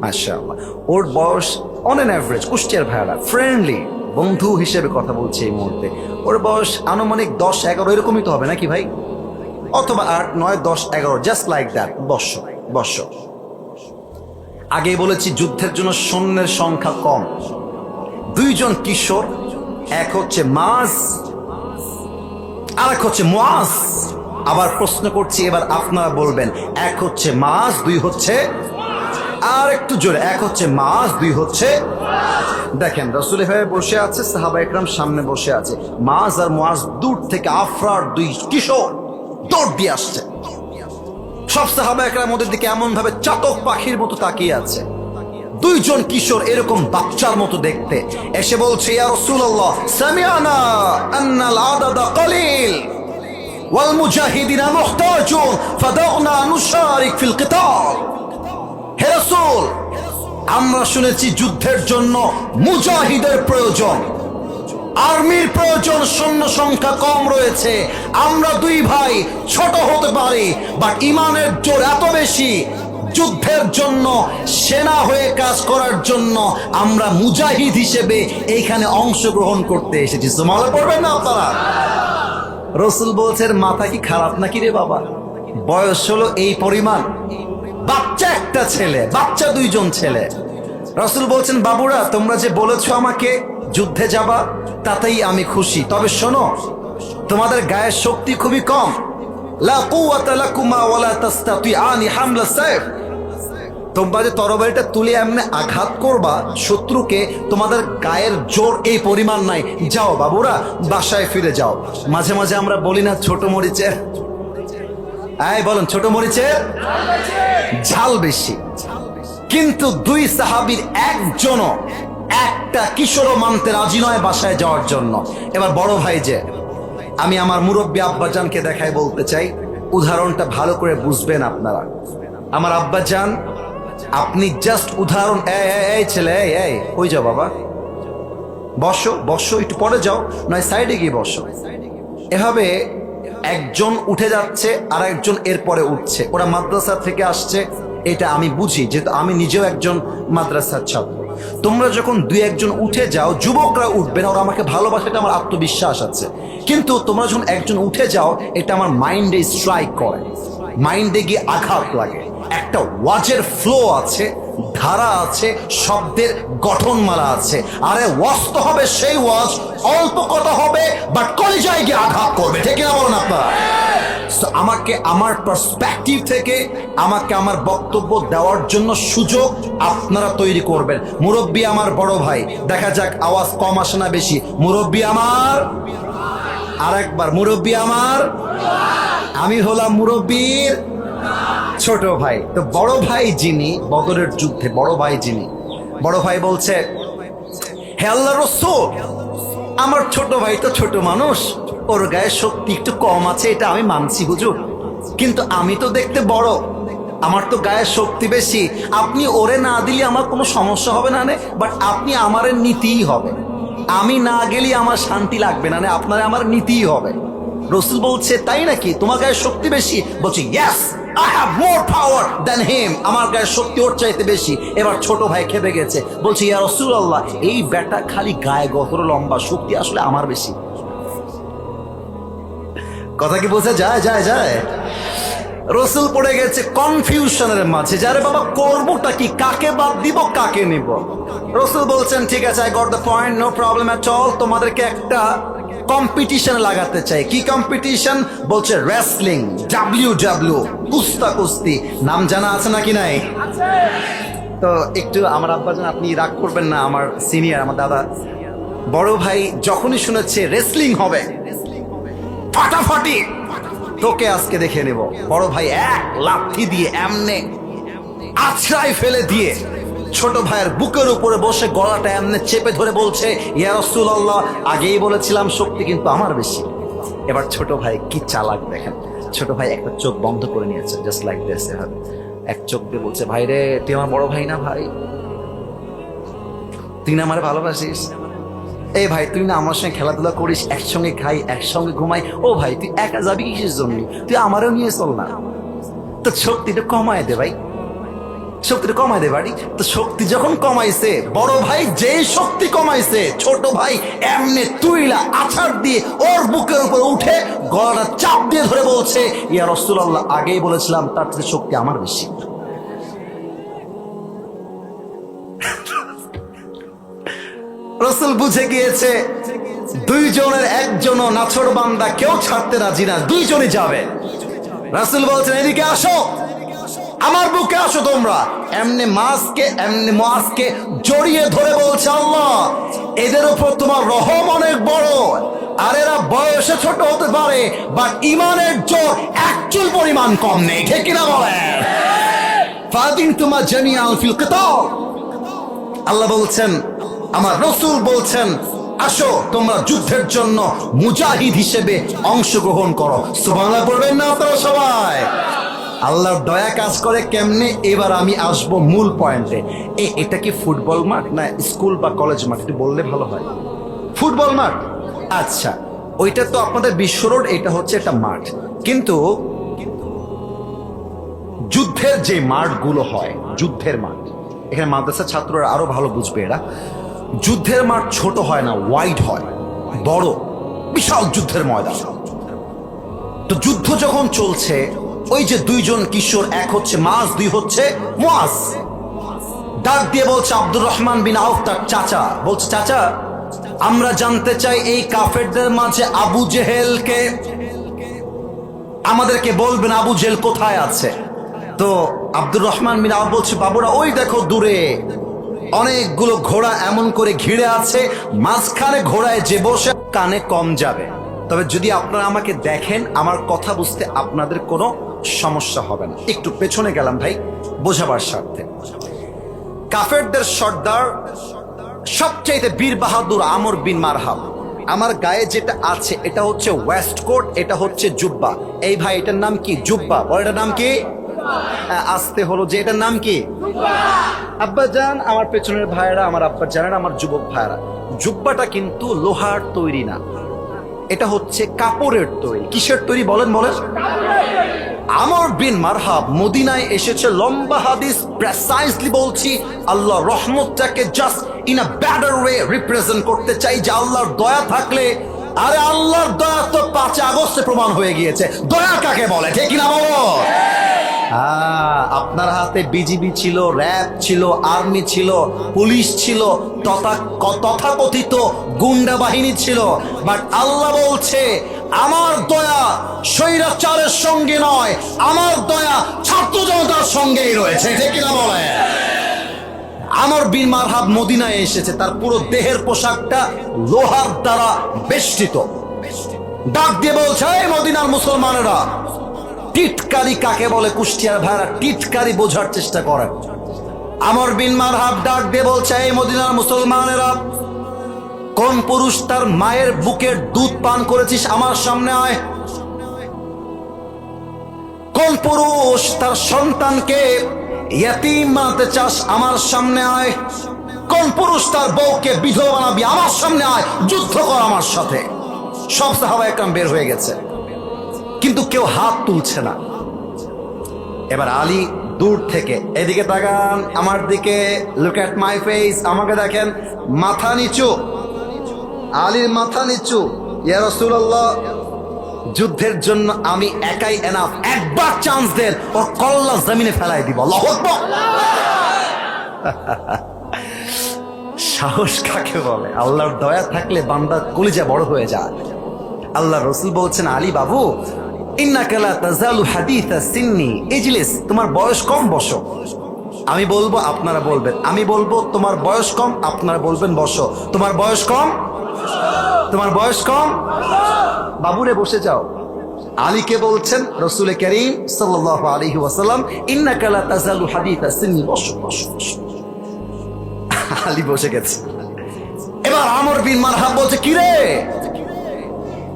মাশাআল্লাহ। ওর বয়স অন এন অ্যাভারেজ, কুষ্টিয়ার ভাইরা ফ্রেন্ডলি বন্ধু হিসেবে কথা বলছে এই মুহূর্তে, ওর বয়স আনুমানিক 10-11 এরকমই তো হবে নাকি ভাই? অথবা 8, 9, 10, 11, জাস্ট লাইক দ্যাট। বর্ষ। আগেই বলেছি যুদ্ধের জন্য সৈন্যের সংখ্যা কম। 2 জন কিশোর, এক হচ্ছে মাজ আর এক হচ্ছে মুআজ। আবার প্রশ্ন করছি, এবার আপনারা বলবেন, এক হচ্ছে মাজ, 2 হচ্ছে, আর একটু জোরে, এক হচ্ছে মাজ, 2 হচ্ছে। দেখেন রাসূল এভাবে বসে আছে, সাহাবা একরাম সামনে বসে আছে। মাজ আর মুআজ দূর থেকে আফরার 2 কিশোর দৌড় দিয়ে আসছে। সব সাহাবা একরাম ওদের দিকে এমন ভাবে চাতক পাখির মতো তাকিয়ে আছে। 2 জন কিশোর এরকম বাচ্চার মতো দেখতে এসে বলছে, ইয়া রাসূলুল্লাহ সামিআনা আন্নাল আদাদা কলিল ওয়াল মুজাহিদিনা মুহতাজুন ফাদাউনা নুশারিক ফিল কিতাল। হে রাসূল, আমরা শুনেছি যুদ্ধের জন্য মুজাহিদের প্রয়োজন, আর্মির প্রয়োজন, সৈন্য সংখ্যা কম রয়েছে। আমরা 2 ভাই ছোট হতে পারি, বাট ইমানের জোর এত বেশি, যুদ্ধের জন্য সেনা হয়ে কাজ করার জন্য আমরা মুজাহিদ হিসেবে এইখানে অংশগ্রহণ করতে এসেছি। সুবহানাল্লাহ পড়বেন না আপনারা? রাসূল বলছেন, মাথা কি খারাপ নাকি রে বাবা? বয়স হলো এই পরিমাণ, বাচ্চা একটা ছেলে, বাচ্চা 2 জন ছেলে। রাসূল বলছেন, বাবুরা তোমরা যে বলেছো আমাকে যুদ্ধে যাবা, তাতেই আমি খুশি। তবে শোনো, তোমাদের গায়ের শক্তি খুবই কম। লা কুওয়াতা লাকুমা ওয়ালা তাস্তাতিআনি হামলা সাইফ। তোমরা যে তরবারিটা তুলে এমনি আঘাত করবা শত্রুকে, তোমাদের গায়ের জোর এই পরিমাণ নাই। যাও বাবুরা, বাসায় ফিরে যাও। মাঝে মাঝে আমরা বলি না ছোট মরিচের, বলেন ছোট মরিচের ঝাল বেশি। কিন্তু 2 সাহাবীর একজনও একটা কিশোরও মানতে রাজি নয় বাসায় যাওয়ার জন্য। এবার বড় ভাই যে, আমি আমার মুরব্বী আব্বাজানকে দেখাই বলতে চাই, উদাহরণটা ভালো করে বুঝবেন আপনারা। আমার আব্বাজান, আপনি জাস্ট উদাহরণ, এই ছেলে, এই কই যাও বাবা, বসো, একটু পরে যাও, নয় সাইডে গিয়ে বসো। এভাবে একজন উঠে যাচ্ছে আর একজন এরপরে উঠছে। ওরা মাদ্রাসা থেকে আসছে, এটা আমি বুঝি, যেহেতু আমি নিজেও একজন মাদ্রাসার ছাত্র। তোমরা যখন 2-1 জন উঠে যাও, যুবকরা উঠবে না, ওরা আমাকে ভালোবাসে, এটা আমার আত্মবিশ্বাস আছে। কিন্তু তোমরা যখন একজন উঠে যাও, এটা আমার মাইন্ডে স্ট্রাইক করে, মাইন্ডে গিয়ে আঘাত লাগে। একটা ওয়াজের ফ্লো আছে, ধারা আছে, শব্দের গঠনমালা আছে। আরে ওয়াজ তো হবে সেই ওয়াজ, অল্প কথা হবে, বাট কলিজায় গিয়ে আঘাত করবে। ঠিক না বলুন আপনারা? আমাকে আমার পার্সপেক্টিভ থেকে আমাকে আমার বক্তব্য দেওয়ার জন্য সুযোগ আপনারা তৈরি করবেন। মুরব্বী আমার বড় ভাই, দেখা যাক আওয়াজ কম আসে না বেশি। মুরব্বী আমার, আরেকবার, মুরব্বী আমার, আমি হলাম মুরব্বীর ছোট ভাই। তো বড় ভাই যিনি, বদরের যুদ্ধে বড় ভাই বলছে, হে আল্লাহর রাসূল, আমার ছোট ভাই তো ছোট মানুষ, ওর গায়ে শক্তি একটু কম আছে, এটা আমি মানছি হুজুর, কিন্তু আমি তো দেখতে বড়, আমার তো গায়ের শক্তি বেশি। আপনি ওরে না দিলে আমার কোনো সমস্যা হবে না, বাট আপনি আমারে নিতেই হবে। আমি না গেলে আমার শান্তি লাগবে না, আপনার আমার নিতেই হবে। রাসূল বলছে, তাই নাকি? তোমার গায়ে শক্তি বেশি? বলছে, yes. I have more power than him, আমার গায়ে শক্তি ওর চাইতে বেশি। এবার ছোট ভাই খেপে গেছে, বলছে ইয়া রাসূলুল্লাহ, এই বেটা খালি গায়ে গতর লম্বা, শক্তি আসলে আমার বেশি। কথা কি বোঝা যায়? যায়। রসুল পড়ে গেছে কনফিউশনের মাঝে, যারে বাবা করবোটা কি, কাকে বাদ দিব কাকে নিব। রসুল বলছেন ঠিক আছে, I got the point, no problem at all, তোমাদেরকে একটা কম্পিটিশন লাগাতে চাই। কি কম্পিটিশন? বলছে রেসলিং, WW, কুস্তি। নাম জানা আছে নাকি নাই? তো একটু আমার আব্বাজান, আপনি রাগ করবেন না, আমার সিনিয়র, আমার দাদা বড় ভাই যখনই শুনেছে রেসলিং হবে, ফাটাফাটি, তোকে আজকে দেখে নেব। বড় ভাই এক লাথি দিয়ে এমনে আছড়াই ফেলে দিয়ে ছোট ভাইয়ের বুকের উপরে বসে গলাটা এমনে চেপে ধরে বলছে ইয়া রাসূলুল্লাহ, আগেই বলেছিলাম শক্তি কিন্তু আমার বেশি। এবার ছোট ভাই কি চালাক দেখেন, ছোট ভাই একটা চোখ বন্ধ করে নিয়েছে, জাস্ট লাইক দিস, এক চোখ দিয়ে বলছে ভাই রে, তুই আমার বড় ভাই না ভাই? তুই না আমারে ভালোবাসিস? এই ভাই, তুই না আমার সঙ্গে খেলাধুলা করিস, একসঙ্গে খাই, একসঙ্গে ঘুমাই। ও ভাই, তুই একা যাবি কিসের জন্য? তুই আমারও নিয়ে চল না। তো শক্তিটা কমায় দে ভাই, শক্তিটা কমায় দে বাড়ি। তো শক্তি যখন কমাইছে বড় ভাই, যে শক্তি কমাইছে, ছোট ভাই এমনি তুইলা আছাড় দিয়ে ওর বুকের উপর উঠে গলাটা চাপ দিয়ে ধরে বলছে ইয়া রাসূলুল্লাহ, আগেই বলেছিলাম তার থেকে শক্তি আমার বেশি। রাসূল বুঝে গিয়েছে দুইজনের একজনও নাছোড়বান্দা কেউ ছাড়তে রাজি না, দুইজনই যাবে। রাসূল বলছেন এদিকে আসো, আমার বুকে আসো তোমরা। এমনি মাসকে জড়িয়ে ধরে বলছে আল্লাহ, এদের উপর তোমার রহম অনেক বড়, আর এরা বয়সে ছোট হতে পারে বাট ইমানের জোর এক চুল পরিমাণ কম নেই, ঠিক কিনা বলেন? ফাদিন তোমার জামিআন ফিল কিতাল। আল্লাহ বলছেন, আমার রাসূল বলছেন, আসো তোমরা যুদ্ধের জন্য মুজাহিদ হিসেবে অংশগ্রহণ করো। সুবহানাল্লাহ পড়বেন না আপনারা সবাই? আল্লাহর দয়া কাজ করে কেমনে? এবার আমি আসবো মূল পয়েন্টে। এটা কি ফুটবল মাঠ না স্কুল বা কলেজ মাঠ? একটু বললে ভালো হয়। ফুটবল মাঠ, আচ্ছা, ওইটা তো আপনাদের বিশ্ব রোড, এটা হচ্ছে একটা মাঠ। কিন্তু যুদ্ধের যে মাঠগুলো হয়, যুদ্ধের মাঠ, এখানে মাদ্রাসার ছাত্ররা আরো ভালো বুঝবে, এরা যুদ্ধের মাঠ ছোট হয় না, ওয়াইড হয়, বড় বিশাল যুদ্ধের ময়দান। তো যুদ্ধ যখন চলছে, ওই যে দুইজন কিশোর, এক হচ্ছে মাস, দুই হচ্ছে মুআজ, ডাক দিয়ে বলছে আব্দুর রহমান বিন আউফ তার চাচা, বলছে চাচা, আমরা জানতে চাই এই কাফেরদের মাঝে আবু জেহেলকে, আমাদেরকে বলবেন আবু জেহেল কোথায় আছে। তো আব্দুর রহমান বিন আউফ বলছে বাবুরা, ওই দেখো দূরে অনেকগুলো ঘোড়া এমন করে ঘিরে আছে, মাঝখানে ঘোড়ায় যে বসে কানে কম যাবে, তবে যদি আপনারা আমাকে দেখেন আমার কথা বুঝতে আপনাদের কোনো সমস্যা হবে না। একটু পেছনে গেলাম ভাই বোঝাবার স্বার্থে। কাফেরদের সর্দার সবচাইতে বীর বাহাদুর আমর বিন মারহাব। আমার গায়ে যেটা আছে এটা হচ্ছে ওয়েস্ট কোট, এটা হচ্ছে জুব্বা। এই ভাই, এটার নাম কি? জুব্বা। এটার নাম কি? আসতে হলো যে এটার নাম কি? আব্বা জান, আমার পেছনের ভাইরা, আমার আব্বা জানেন, আমার যুবক ভাইরা, জুব্বাটা কিন্তু লোহার তৈরি না, এটা হচ্ছে কাপড়ের তৈরি। কিসের তৈরি বলেন? আমর বিন মারহাব মদিনায় এসেছে, লম্বা হাদিস, প্রেসাইজলি বলছি, আল্লাহ রহমতটাকে just in a better way represent করতে চাই যে আল্লাহর দয়া থাকলে, আরে আল্লাহর দয়া তো 5 আগস্টে প্রমাণ হয়ে গিয়েছে। দয়া কাকে বলে, ঠিক না বলো? আপনার হাতে বিজিবি ছিল, র্যাব ছিল, আর্মি ছিল, পুলিশ ছিল, তথাকথিত গুন্ডা বাহিনী ছিল, বাট আল্লাহ বলছে আমার দয়া স্বৈরাচারের সঙ্গে নয়, আমার দয়া ছাত্র জনতার সঙ্গেই রয়েছে, ঠিক না বলে? আমর বিন মারহাব মদিনায় এসেছে, তার পুরো দেহের পোশাকটা লোহার দ্বারা বেষ্টিত। ডাক দিয়ে বলছে, এই মদিনার মুসলমানেরা, টিটকারি কাকে বলে? কুষ্টিয়ার ভাইরা টিটকারি বোঝার চেষ্টা করেন। আমর বিন মারহাব ডাক দিয়ে বলছে, এই মদিনার মুসলমানেরা, কোন পুরুষ তার মায়ের বুকের দুধ পান করেছিস আমার সামনে আয়। কোন পুরুষ তার সন্তানকে ইয়াতীম বানাতে চাস আমার সামনে আয়। কোন পুরুষ তার বউকে বিধবা বানাবি আমার সামনে আয়, যুদ্ধ কর আমার সাথে। সব সাহাবা একরাম বের হয়ে গেছে, কিন্তু কেউ হাত তুলছে না। এবার আলী দূর থেকে, এদিকে তাকান আমার দিকে, লুক এট মাই ফেস, আমাকে দেখেন, মাথা নিচু, আলীর মাথা নিচু। ইয়া রাসূলুল্লাহ, যুদ্ধের জন্য আমি একাই এনাফ, একবার চান্স দেন ওর কল্লা জমিনে ফেলাই দিব। আল্লাহু আকবার। সাহস কাকে বলে? আল্লাহর দয়া থাকলে বান্দার কলিজা বড় হয়ে যায়। আল্লাহ রসুল বলছেন, আলী বাবু, ইন্নাকা লা তাজালু হাদিসা সিন্নি ইজলিস, তোমার বয়স কম, বসো। আমি বলবো, আপনারা বলবেন, আমি বলবো তোমার বয়স কম, আপনারা বলবেন বসো। তোমার বয়স কম, তোমার বয়স কম, বাবুরে বসে যাও। আলীকে বলছেন রাসূল কারীম সাল্লাল্লাহু আলাইহি ওয়াসাল্লাম, ইন্নাকা লা তাজালু হাদিসা সিন্নি, বসো বসো বসো। আলী বসে গেছে। এবার আমর বিন মারহাব বলছে, কি রে,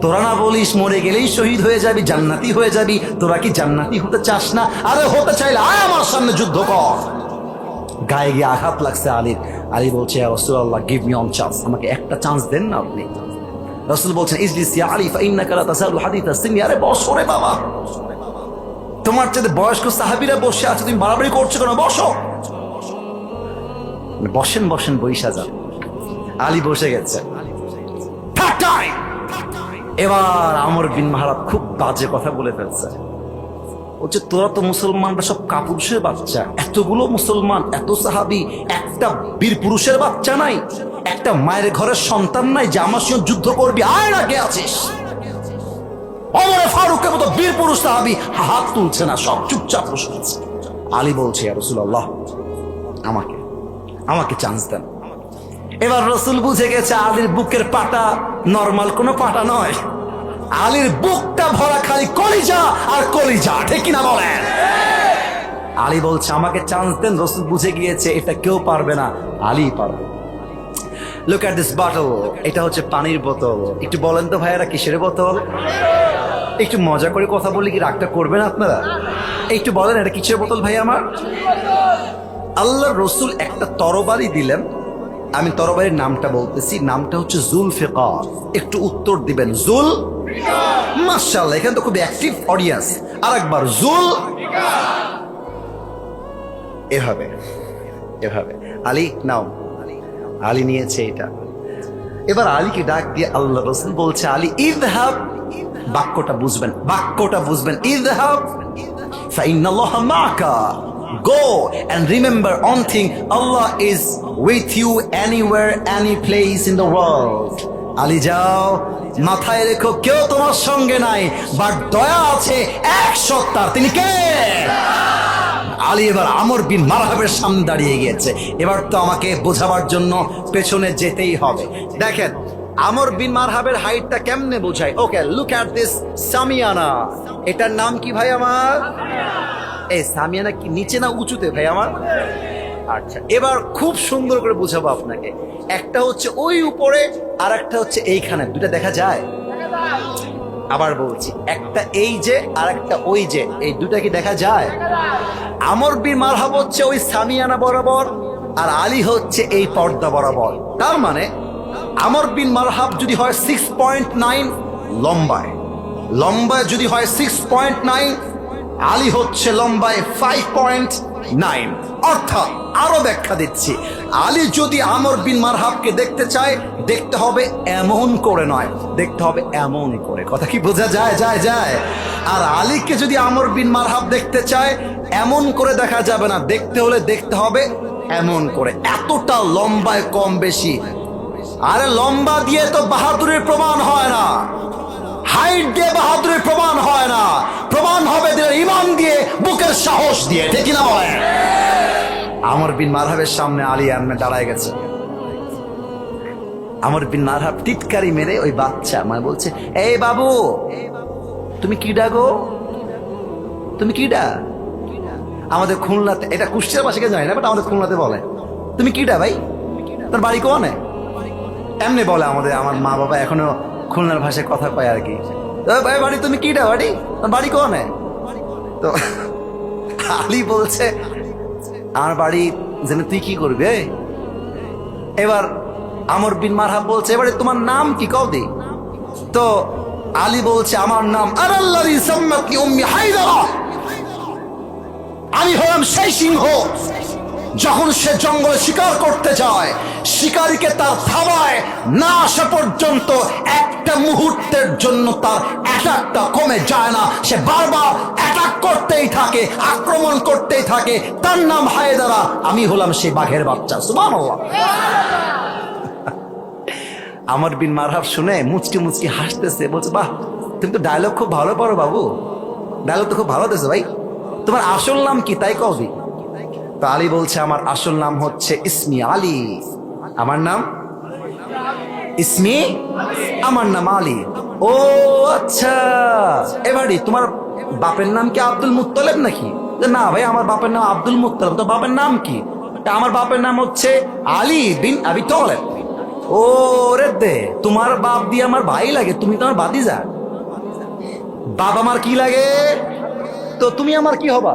তোরা না বলিস মরে গেলেই শহীদ হয়ে যাবি, জান্নাতি হয়ে যাবি, তোরা কি জান্নাতি হতে চাস না? আরে হতে চাইলে আয় আমার সামনে যুদ্ধ কর। গায়ে গিয়ে আঘাত লাগছে আলীর। আলী বলছে, ইয়া রাসূলুল্লাহ, গিভ মি ওয়ান চান্স, আমাকে একটা চান্স দেন না আপনি। রাসূল বলছেন, ইজলিস ইয়া আলী ফাইন্নাকা লা তাসালু হাদিসা সিন্নি, আরে বসো রে বাবা, তোমার চেয়ে বয়স্ক সাহাবীরা বসে আছে, তুমি বাড়াবাড়ি করছো কেন? বসো। বসেন বসেন, বইসা যান। আলী বসে গেছে। এবার আমর বিন মাহরাব খুব বাজে কথা বলে ফেলছে। বলছে, তোরা তো মুসলমানরা সব কাপুরুষের বাচ্চা, এতগুলো মুসলমান, এত সাহাবী, একটা বীর পুরুষের বাচ্চা নাই, একটা মায়ের ঘরের সন্তান নাই যে আমার সঙ্গে যুদ্ধ করবি? আয় না, কে আছিস? ওমর ফারুকের মতো বীর পুরুষ সাহাবী হাত তুলছে না, সব চুপচাপ বসে আছে। আলী বলছে, ইয়া রাসূলুল্লাহ, আমাকে আমাকে চান্স দেন। এবার রসুল বুঝে গেছে আলীর বুকের পাটা নরমাল কোনো পাটা নয়, আলীর বুকটা ভরা খালি কলিজা আর কলিজা, ঠিক কিনা বলেন? আলী বলছে, আমাকে চান্স দেন। রসুল বুঝে গিয়েছে এটা কেউ পারবে না, আলী পারবে। লুক এট দিস বটল, এটা হচ্ছে পানির বোতল। একটু বলেন তো ভাইয়ারা, কিসের বোতল? একটু মজা করে কথা বলি কি রাগটা করবেন আপনারা? একটু বলেন, এটা কিসের বোতল ভাই আমার? আল্লাহ রসুল একটা তরবারি দিলেন, আমি তরবারির নামটা বলতেছি, নামটা হচ্ছে জুলফিকার। একটু উত্তর দিবেন, জুল। মাশাআল্লাহ, এখানে তো খুব অ্যাক্টিভ অডিয়েন্স। আরেকবার, জুল। এভাবে এভাবে। আলী নাও। আলী নিয়েছে এটা। এবার আলীকে ডাক দিয়ে আল্লাহ রসুল বলছে, আলী ইযহাব, বাক্যটা বুঝবেন, বাক্যটা বুঝবেন, ইযহাব ফাইন্নাল্লাহা মাআকা, go and remember one thing, Allah is with you anywhere, any place in the world. Ali যাও, মাথায় রেখো কেউ তোমার সঙ্গে নাই, বাট দয়া আছে এক সত্তার, তিনি কে? আলী এবার আমর বিন মারহাবের সামনে দাঁড়িয়ে গিয়েছে। এবার তো আমাকে বোঝাবার জন্য পেছনে যেতেই হবে। দেখেন আমর বিন মারহাবের হাইটটা কেমনে বোঝায়। ওকে, লুক এট দিস সামিয়ানা। এটার নাম কি ভাই আমার? এই সামিয়ানা কি নিচে না উঁচুতে ভাই আমার? আচ্ছা, এবার খুব সুন্দর করে বুঝাবো আপনাকে। একটা হচ্ছে ওই উপরে, আর একটা হচ্ছে এইখানে, দুটা দেখা যায়? আবার বলছি, একটা এই যে আর একটা ওই যে, এই দুটা কি দেখা যায়? আমর বিন মারহাব হচ্ছে ওই সামিয়ানা বরাবর, আর আলী হচ্ছে এই পর্দা বরাবর। তার মানে আমর বিন মারহাব যদি হয় 6.9 লম্বায়, লম্বায় যদি হয় 6.9, আলী হচ্ছে লম্বায় 5.9। অর্থাৎ আরো ব্যাখ্যা দিচ্ছি, আলী যদি আমর বিন মারহাবকে দেখতে চায়, দেখতে হবে এমন করে নয়, দেখতে হবে এমন করে। কথা কি বোঝা যায়? যায় যায়। আর আলীকে যদি আমর বিন মারহাব দেখতে চায়, এমন করে দেখা যাবে না, দেখতে হলে দেখতে হবে এমন করে। এতটা লম্বায় কম বেশি। আরে লম্বা দিয়ে তো বাহাদুরের প্রমাণ হয় না, হাইট দিয়ে বাহাদুরের প্রমাণ হয় না, প্রমাণ হবে ইমান দিয়ে, বুকের সাহস দিয়ে, ঠিক না বলে? আমর বিন মারহাবের সামনে আলী আম্মে দাঁড়ায় গেছে। আমর বিন মারহাব টিটকারি মেরে ওই বাচ্চা মানে বলছে, এই বাবু, তুমি কি ডাকো? তুমি কি ডা? আমাদের খুলনাতে, এটা কুষ্টিয়ার পাশে জানি না, বাট আমাদের খুলনাতে বলে, তুমি কি ডা ভাই? তোর বাড়ি কোনে? এমনি বলে আমাদের, আমার মা বাবা এখনো খুলনার ভাষায় কথা কয় আর কি। বাড়ি তুমি কি ডা? বাড়ি তোর বাড়ি কোনে? তো আলী বলছে, আমার বাড়ি যেন, তুই কি করবে? এবার আমর বিন মারহাব বলছে, এবারে তোমার নাম কি কও দি? তো আলী বলছে, আমার নাম আনাল্লাযী সাম্মাতনি উম্মি হায়দারা। আমি হলাম সেই সিংহ, যখন সে জঙ্গলে শিকার করতে যায়, শিকারীকে তার থাবায় না আসা পর্যন্ত একটা মুহূর্তের জন্য তার অ্যাটাকটা কমে যায় না। সে বারবার অ্যাটাক করতেই থাকে, আক্রমণ করতেই থাকে। তার নাম হায়দারা। আমি হলাম সেই বাঘের বাচ্চা। সুবহানাল্লাহ। আমর বিন মারহাব শুনে মুচকি মুচকি হাসতেছে, বলছে, বাহ, তুমি তো ডায়লগ খুব ভালো পারো বাবু, ডায়লগ তো খুব ভালো দিয়েছো ভাই। তোমার আসল নাম কি তাই কবি? তো আলী বলছে, আমার আসল নাম হচ্ছে ইসমি আলী। আমার নাম ইসমি, আমার নাম আলী। ও আচ্ছা, এবারে তোমার বাপের নাম কি আব্দুল মুত্তালিব নাকি? না ভাই, আমার বাপের নাম আব্দুল মুত্তালিব। তো বাপের নাম কি? আমার বাপের নাম হচ্ছে আলী বিন আবি তালেব। ও রে দে, তোমার বাপ দিয়ে আমার ভাই লাগে, তুমি তোমার ভাতিজা। বাপ আমার কি লাগে, তো তুমি আমার কি হবা?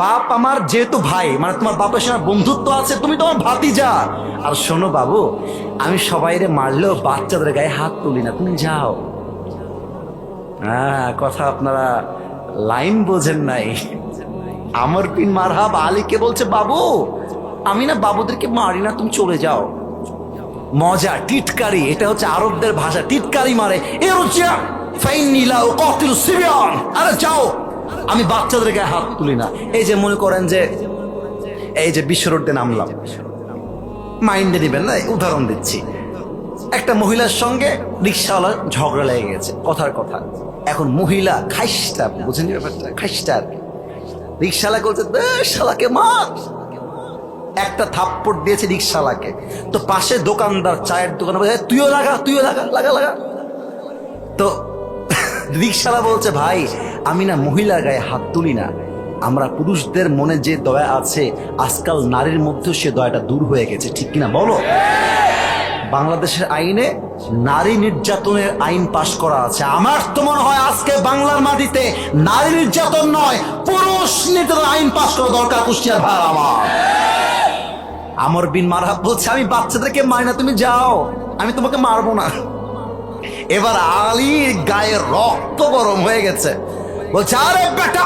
বাপ আমার যেহেতু ভাই, মানে তোমার বাপের সঙ্গে বন্ধুত্ব আছে, তুমি তোমার ভাতিজা। আর শোনো বাবু, আমি সবাইরে মারলেও বাচ্চাদের গায়ে হাত তুলি না, তুমি যাও। হ্যাঁ, কথা আপনারা লাইন বোঝেন নাই। আমর বিন মারহাব আলীকে বলছে, বাবু, আমি না বাবুদেরকে মারি না, তুমি চলে যাও। মজা, টিটকারি, এটা হচ্ছে আরবদের ভাষা, টিটকারি মারে। আরে যাও, আমি বাচ্চাদের গায়ে হাত তুলি না। এই যে মনে করেন যে এই যে বিশ্ব রোডে নামলাম, মাইন্ডে দিবেন না, উদাহরণ দিচ্ছি। একটা মহিলার সঙ্গে রিক্সাওয়ালা ঝগড়া লেগে গেছে, কথার কথা। এখন মহিলা খাইস্টা, বুঝেন ব্যাপারটা, খাইস্টা আর কি। রিক্সাওয়ালা বলছে, শালাকে মার। একটা থাপ্পড় দিয়েছে রিক্সাওয়ালাকে। তো পাশে দোকানদার, চায়ের দোকানে বলছে, তুইও লাগা, তুইও লাগা, লাগা লাগা। তো রিক্সাওয়ালা বলছে, ভাই, আমি না মহিলার গায়ে হাত তুলি না, আমরা পুরুষদের মনে যে দয়া আছে, আজকাল নারীর মধ্যেও সে দয়াটা দূর হয়ে গেছে, ঠিক কিনা বলো? বাংলাদেশের আইনে নারী নির্যাতনের আইন পাশ করা আছে। আমার তো মনে হয় আজকে বাংলার মাটিতে নারী নির্যাতন নয়, পুরুষ নির্যাতন আইন পাশ করা দরকার। কুষ্টিয়ার ভাই আমার আমর বিন মারহাব বলছে, আমি বাচ্চাদেরকে মারি না, তুমি যাও, আমি তোমাকে মারবো না। এবার আলীর গায়ে রক্ত গরম হয়ে গেছে, বলছে, আরে বেটা,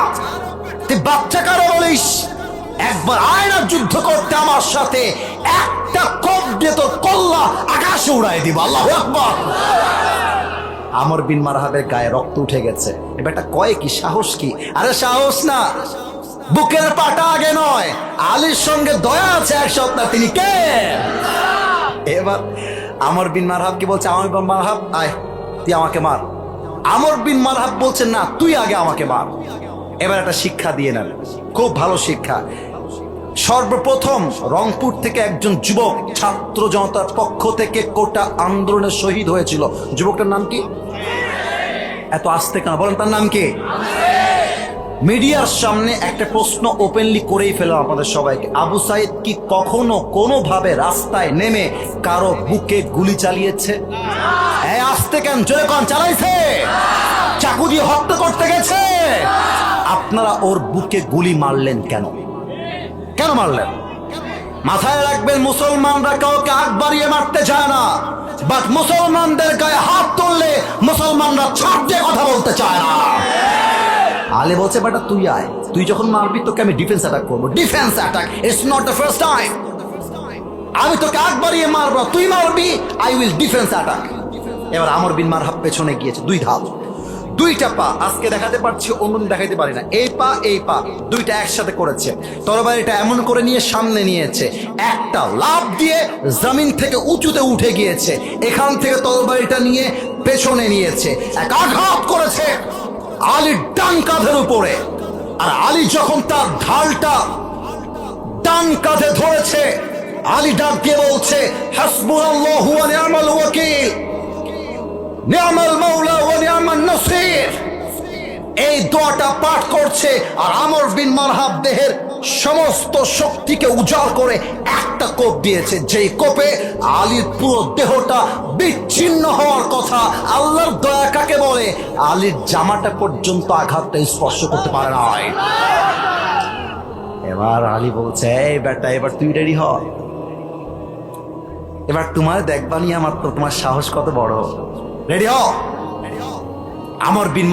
তুই বাচ্চা কারো বলিস? একবার আয় না যুদ্ধ করতে আমার সাথে, একটা কোপ দিয়ে তোর কল্লা আকাশে উড়াই দিব। আল্লাহু আকবার। আমর বিন মারহাবের গায়ে রক্ত উঠে গেছে। এবার একটা কয় কি, সাহস কি? আরে সাহস না, বুকের পাটা আগে নয়, আলীর সঙ্গে দয়া আছে এক সপ্তাহ, তিনি কে? এবার আমর বিন মারহাব কি বলছে, আমর বিন মারহাব, আয় তুই আমাকে মার। আমর বিন মারহাব বলছে, না, তুই আগে আমাকে মার। এবার একটা শিক্ষা দিয়ে নেন, খুব ভালো শিক্ষা। সর্বপ্রথম রংপুর থেকে একজন যুবক ছাত্র জনতার পক্ষ থেকে কোটা আন্দোলনে শহীদ হয়েছিল। যুবকটার নাম কি? এত আস্তে কেন বলেন, তার নাম কি? মিডিয়ার সামনে একটা প্রশ্ন ওপেনলি করেই ফেলাম আপনাদের সবাইকে, আবু সাইদ কি কখনো কোনোভাবে রাস্তায় নেমে কারো বুকে গুলি চালিয়েছে? আস্তে কেন, জোরে কোন চালাইছে? চাকু দিয়ে হত্যা করতে গেছে? আপনারা ওর বুকে গুলি মারলেন কেন? কেন মারলেন? মাথায় রাখবেন, মুসলমানরা কাউকে আগ বাড়িয়ে মারতে চায় না, বাট মুসলমানদের গায়ে হাত তুললে মুসলমানরা ছাড় দিয়ে কথা বলতে চায় না। আলী বলছে, বেটা তুই আয়, তুই যখন মারবি তোকে আমি ডিফেন্স অ্যাটাক করবো। Defence attack, it's not the first time. আমি তোকে আগ বাড়িয়ে মারবো, তুই মারবি, আই উইল ডিফেন্স অ্যাটাক। এবার আমর বিন মারহাব পেছনে গিয়েছে, দুই ধাপ, দুইটা পা আজকে দেখাতে পারছি, অন্যদিন দেখাতে পারি না। এই পা এই পা দুইটা একসাথে করেছে, তরবারিটা এমন করে নিয়ে সামনে নিয়েছে, একটা লাফ দিয়ে জমিন থেকে উঁচুতে উঠে গিয়েছে, এখান থেকে তরবারিটা নিয়ে পেছনে নিয়েছে, এক আঘাত করেছে আলীর ডান কাঁধের উপরে। আর আলী যখন তার ঢালটা ডান কাঁধে ধরেছে, আলী ডাক দিয়ে বলছে, হাসবুনাল্লাহু ওয়া নি'মাল ওয়াকিল, নি'মাল মাওলা ওয়া নি'মান নাসির। এই দোয়াটা পাঠ করছে, আর আমর বিন মারহাব দেহের সমস্ত শক্তিকে উজাড় করে একটা কোপ দিয়েছে, যেই কোপে আলীর পুরো দেহটা বিচ্ছিন্ন হওয়ার কথা। আল্লাহর দয়া কাকে বলে? আলীর জামাটা পর্যন্ত আঘাতটা স্পর্শ করতে পারে নাই। এবার আলী বলছে, এই বেটা, এবার তুই রেডি হ, এবার তোমার দেখবানি আমার তো, তোমার সাহস কত বড়, রেডি হ। আমর বিন